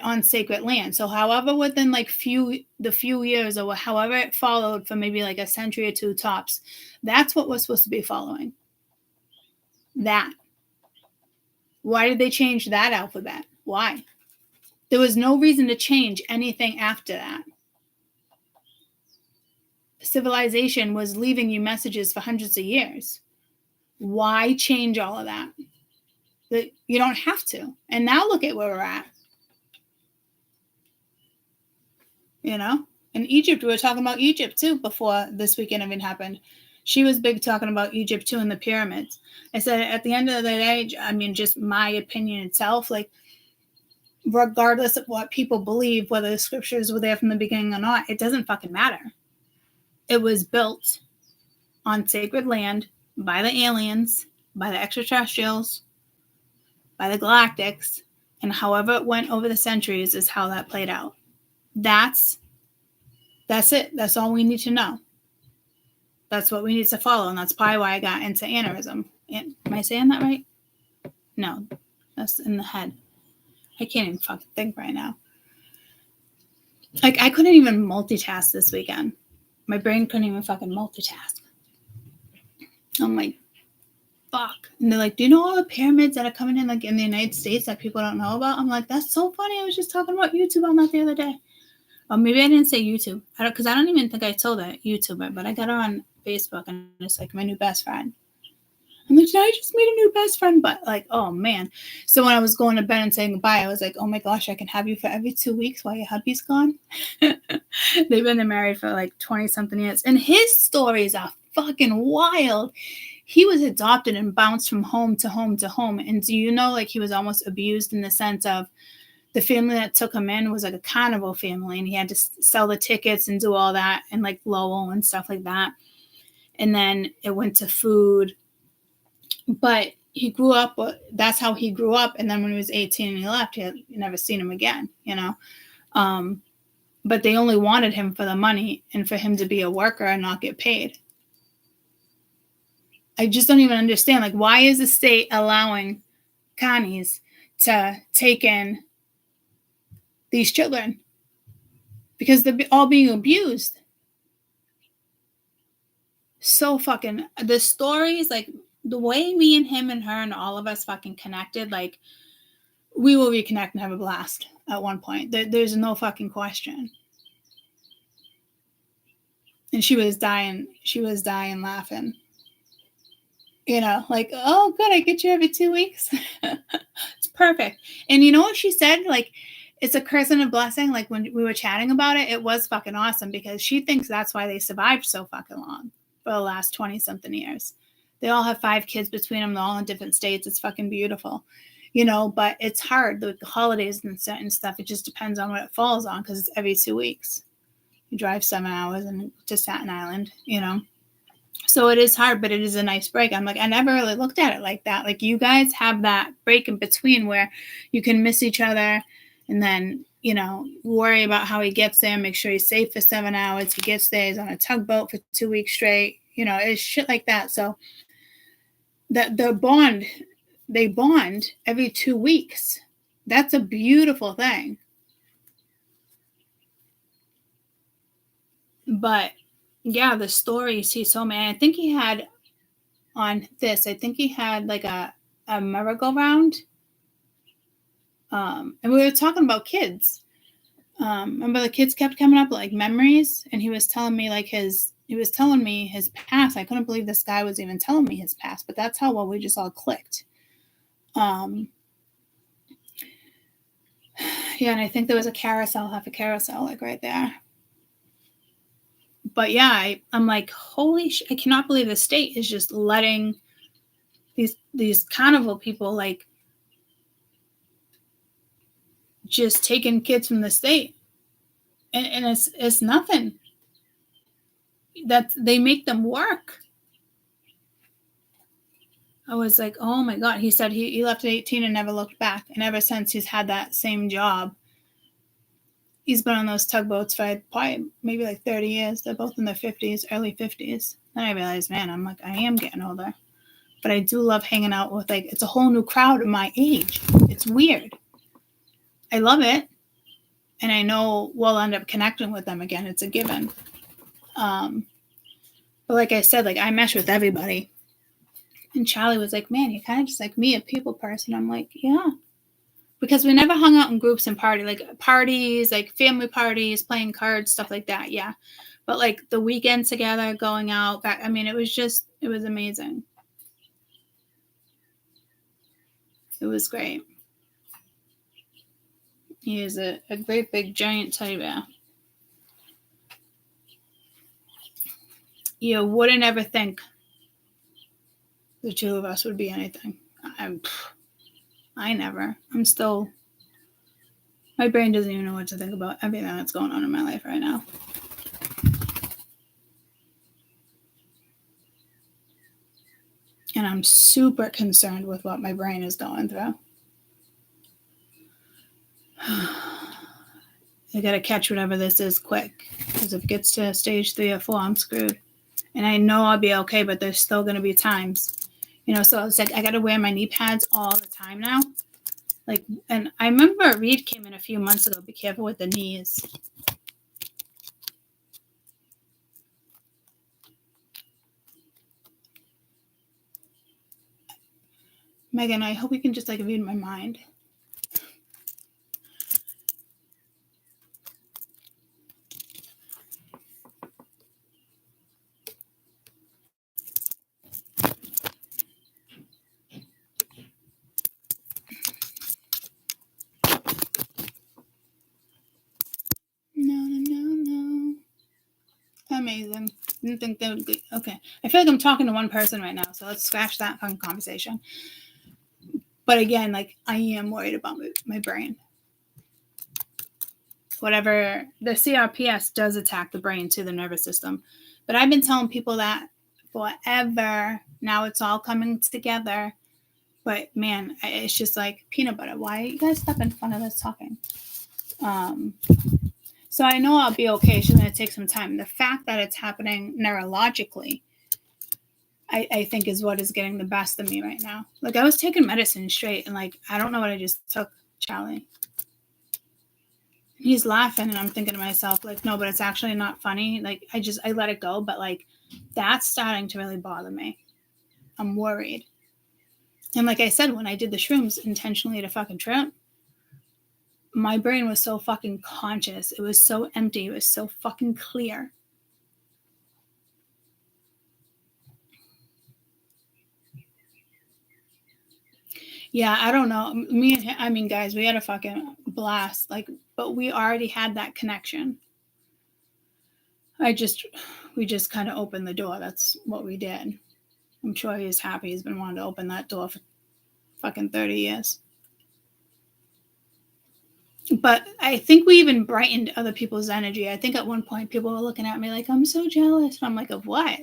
on sacred land. So however within like the few years or however it followed for maybe like a century or 2 tops, that's what we're supposed to be following. That. Why did they change that alphabet? Why? There was no reason to change anything after that. Civilization was leaving you messages for hundreds of years. Why change all of that? You don't have to. And now look at where we're at. You know? In Egypt, we were talking about Egypt too before this weekend even happened. She was big talking about Egypt too and the pyramids. I said, at the end of the day, I mean, just my opinion itself, like, regardless of what people believe, whether the scriptures were there from the beginning or not, it doesn't fucking matter. It was built on sacred land by the aliens, by the extraterrestrials, by the galactics, and however it went over the centuries is how that played out. That's it. That's all we need to know. That's what we need to follow, and that's probably why I got into aneurysm. Am I saying that right? No, that's in the head. I can't even fucking think right now. Like, I couldn't even multitask this weekend. My brain couldn't even fucking multitask. I'm like, fuck. And they're like, do you know all the pyramids that are coming in like in the United States that people don't know about? I'm like, that's so funny. I was just talking about YouTube on that the other day. Or maybe I didn't say YouTube. Because I don't even think I told that YouTuber, but I got her on Facebook and it's like my new best friend. I'm like, did I just meet a new best friend? But like, oh man. So when I was going to bed and saying goodbye, I was like, oh my gosh, I can have you for every 2 weeks while your hubby's gone. They've been married for like 20 something years. And his stories are fucking wild. He was adopted and bounced from home to home to home. And do you know, like he was almost abused in the sense of the family that took him in was like a carnival family and he had to sell the tickets and do all that and like Lowell and stuff like that. And then it went to food. But he grew up, that's how he grew up. And then when he was 18 and he left, he had never seen him again, you know. But they only wanted him for the money and for him to be a worker and not get paid. I just don't even understand. Like, why is the state allowing Connies to take in these children? Because they're all being abused. So fucking, the stories, like, the way me and him and her and all of us fucking connected, like, we will reconnect and have a blast at one point. There's no fucking question. And she was dying laughing. You know, like, oh, good, I get you every 2 weeks. It's perfect. And you know what she said? Like, it's a curse and a blessing. Like, when we were chatting about it, it was fucking awesome because she thinks that's why they survived so fucking long for the last 20-something years. They all have 5 kids between them. They're all in different states. It's fucking beautiful. You know, but it's hard. The holidays and certain stuff, it just depends on what it falls on because it's every 2 weeks. You drive 7 hours and to Staten Island, you know. So it is hard, but it is a nice break. I'm like, I never really looked at it like that. Like, you guys have that break in between where you can miss each other and then, you know, worry about how he gets there, make sure he's safe for 7 hours. He gets there, he's on a tugboat for 2 weeks straight. You know, it's shit like that. So the bond, they bond every 2 weeks. That's a beautiful thing. But yeah, the stories, he's so mad. I think he had on this, I think he had like a merry-go-round. And we were talking about kids. Remember the kids kept coming up like memories, and he was telling me like his past. I couldn't believe this guy was even telling me his past, but that's how well we just all clicked. Yeah, and I think there was a carousel, half a carousel, like right there. But yeah, I'm like, holy shit, I cannot believe the state is just letting these carnival people like just taking kids from the state. And it's nothing. That they make them work. I was like, oh my God. He said he left at 18 and never looked back. And ever since he's had that same job, he's been on those tugboats for probably maybe like 30 years. They're both in their 50s, early 50s. Then I realized, man, I'm like, I am getting older. But I do love hanging out with, like, it's a whole new crowd of my age. It's weird. I love it. And I know we'll end up connecting with them again. It's a given. But like I said, like, I mesh with everybody. And Charlie was like, man, you're kind of just like me, a people person. I'm like, yeah. Because we never hung out in groups and parties, like family parties, playing cards, stuff like that. Yeah. But like the weekends together, going out back. I mean, it was amazing. It was great. He is a great big giant teddy bear. You wouldn't ever think the two of us would be anything. I never. I'm still, my brain doesn't even know what to think about everything that's going on in my life right now. And I'm super concerned with what my brain is going through. I gotta catch whatever this is quick, because if it gets to stage 3 or 4, I'm screwed. And I know I'll be okay, but there's still gonna be times, you know. So it's like I gotta wear my knee pads all the time now. Like, and I remember Reed came in a few months ago. Be careful with the knees. Megan, I hope you can just like read my mind. No. Amazing. Didn't think that would be okay. I feel like I'm talking to one person right now, so let's scratch that fucking conversation. But again, like I am worried about my brain. Whatever the CRPS does attack the brain to the nervous system, but I've been telling people that forever. Now it's all coming together. But man, it's just like peanut butter. Why you guys stop in front of us talking? So I know I'll be okay. It's just going to take some time. The fact that it's happening neurologically, I think is what is getting the best of me right now. Like I was taking medicine straight and like, I don't know what I just took, Charlie. He's laughing and I'm thinking to myself like, no, but it's actually not funny. Like I let it go. But like, that's starting to really bother me. I'm worried. And like I said, when I did the shrooms intentionally to fucking trip, my brain was so fucking conscious. It was so empty. It was so fucking clear. Yeah, I don't know. Me and him, I mean, guys, we had a fucking blast. Like, but we already had that connection. We just kind of opened the door. That's what we did. I'm sure he's happy. He's been wanting to open that door for fucking 30 years. But I think we even brightened other people's energy. I think at one point people were looking at me like, I'm so jealous. And I'm like, of what?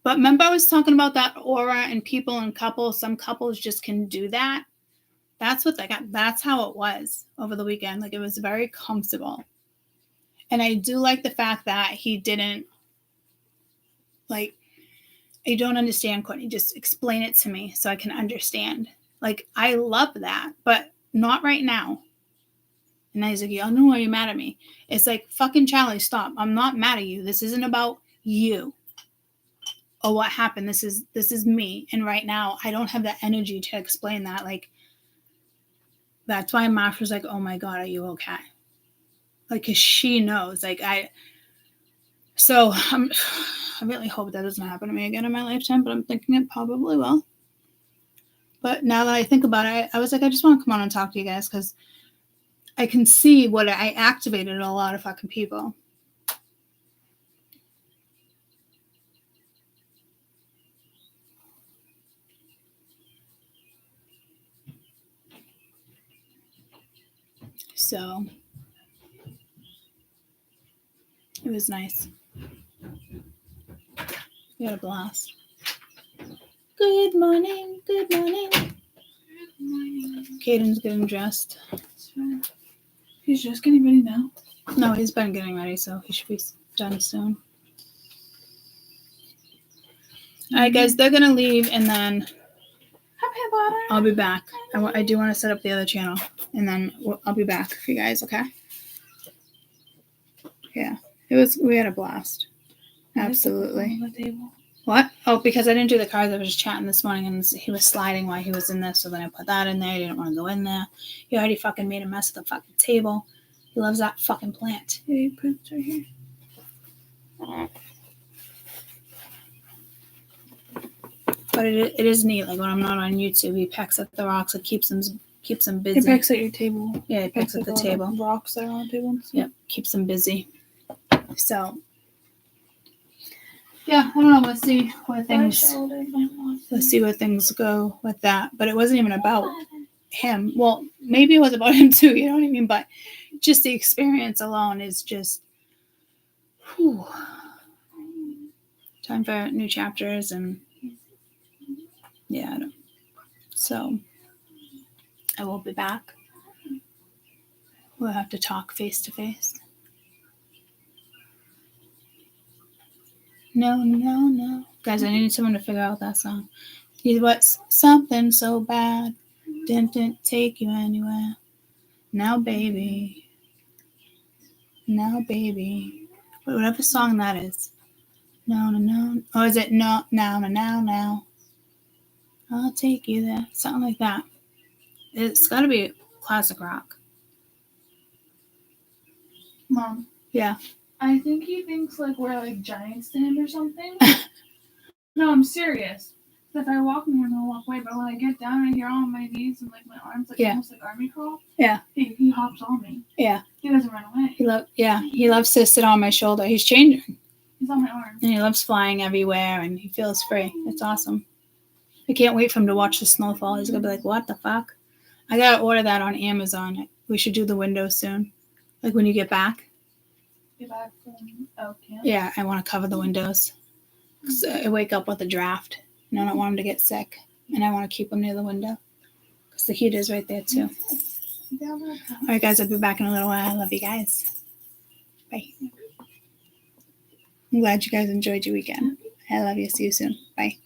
But remember I was talking about that aura and people and couples. Some couples just can do that. That's what they got. That's how it was over the weekend. Like it was very comfortable. And I do like the fact that he didn't like, I don't understand, Courtney. Just explain it to me so I can understand. Like I love that, but not right now. And he's like, I don't know why you're mad at me. It's like, fucking Charlie, stop. I'm not mad at you. This isn't about you. Oh, what happened? This is me. And right now, I don't have the energy to explain that. Like, that's why Marsh was like, oh my God, are you okay? Like, because she knows. Like, I really hope that doesn't happen to me again in my lifetime, but I'm thinking it probably will. But now that I think about it, I was like, I just want to come on and talk to you guys because I can see what I activated a lot of fucking people. So it was nice. We had a blast. Good morning. Good morning. Good morning. Caden's getting dressed. He's just getting ready now. No, he's been getting ready, so he should be done soon. All right, guys, they're gonna leave, and then I'll be back. I do want to set up the other channel, and then I'll be back for you guys. Okay? Yeah, we had a blast. Absolutely. What? Oh, because I didn't do the cards. I was just chatting this morning, and he was sliding while he was in this. So then I put that in there. He didn't want to go in there. He already fucking made a mess of the fucking table. He loves that fucking plant. Yeah, he puts right here. But it is neat. Like when I'm not on YouTube, he pecks at the rocks. It keeps him busy. He pecks at your table. Yeah, he pecks at the table. Rocks that are on the table. Yep, keeps him busy. So, yeah, I don't know. Let's see where things go with that. But it wasn't even about him. Well, maybe it was about him too. You know what I mean? But just the experience alone is just, whew. Time for new chapters and yeah, I don't. So I will be back. We'll have to talk face to face. No. Guys, I need someone to figure out that song. What's something so bad didn't take you anywhere. Now, baby. Whatever song that is. No. Or is it no, now. I'll take you there. Something like that. It's got to be classic rock. Mom. Yeah. I think he thinks like we're like giants to him or something. No, I'm serious. If I walk near him, I'll walk away. But when I get down and hear all on my knees and like my arms like Yeah. almost like army crawl, Yeah. he hops on me. Yeah. He doesn't run away. He loves to sit on my shoulder. He's changing. He's on my arm. And he loves flying everywhere and he feels free. It's awesome. I can't wait for him to watch the snowfall. He's gonna be like, what the fuck? I gotta order that on Amazon. We should do the windows soon. Like when you get back. Get back from camp. Yeah, I want to cover the windows. 'Cause I wake up with a draft and I don't want him to get sick. And I want to keep him near the window. Because the heat is right there too. All right, guys, I'll be back in a little while. I love you guys. Bye. I'm glad you guys enjoyed your weekend. I love you. See you soon. Bye.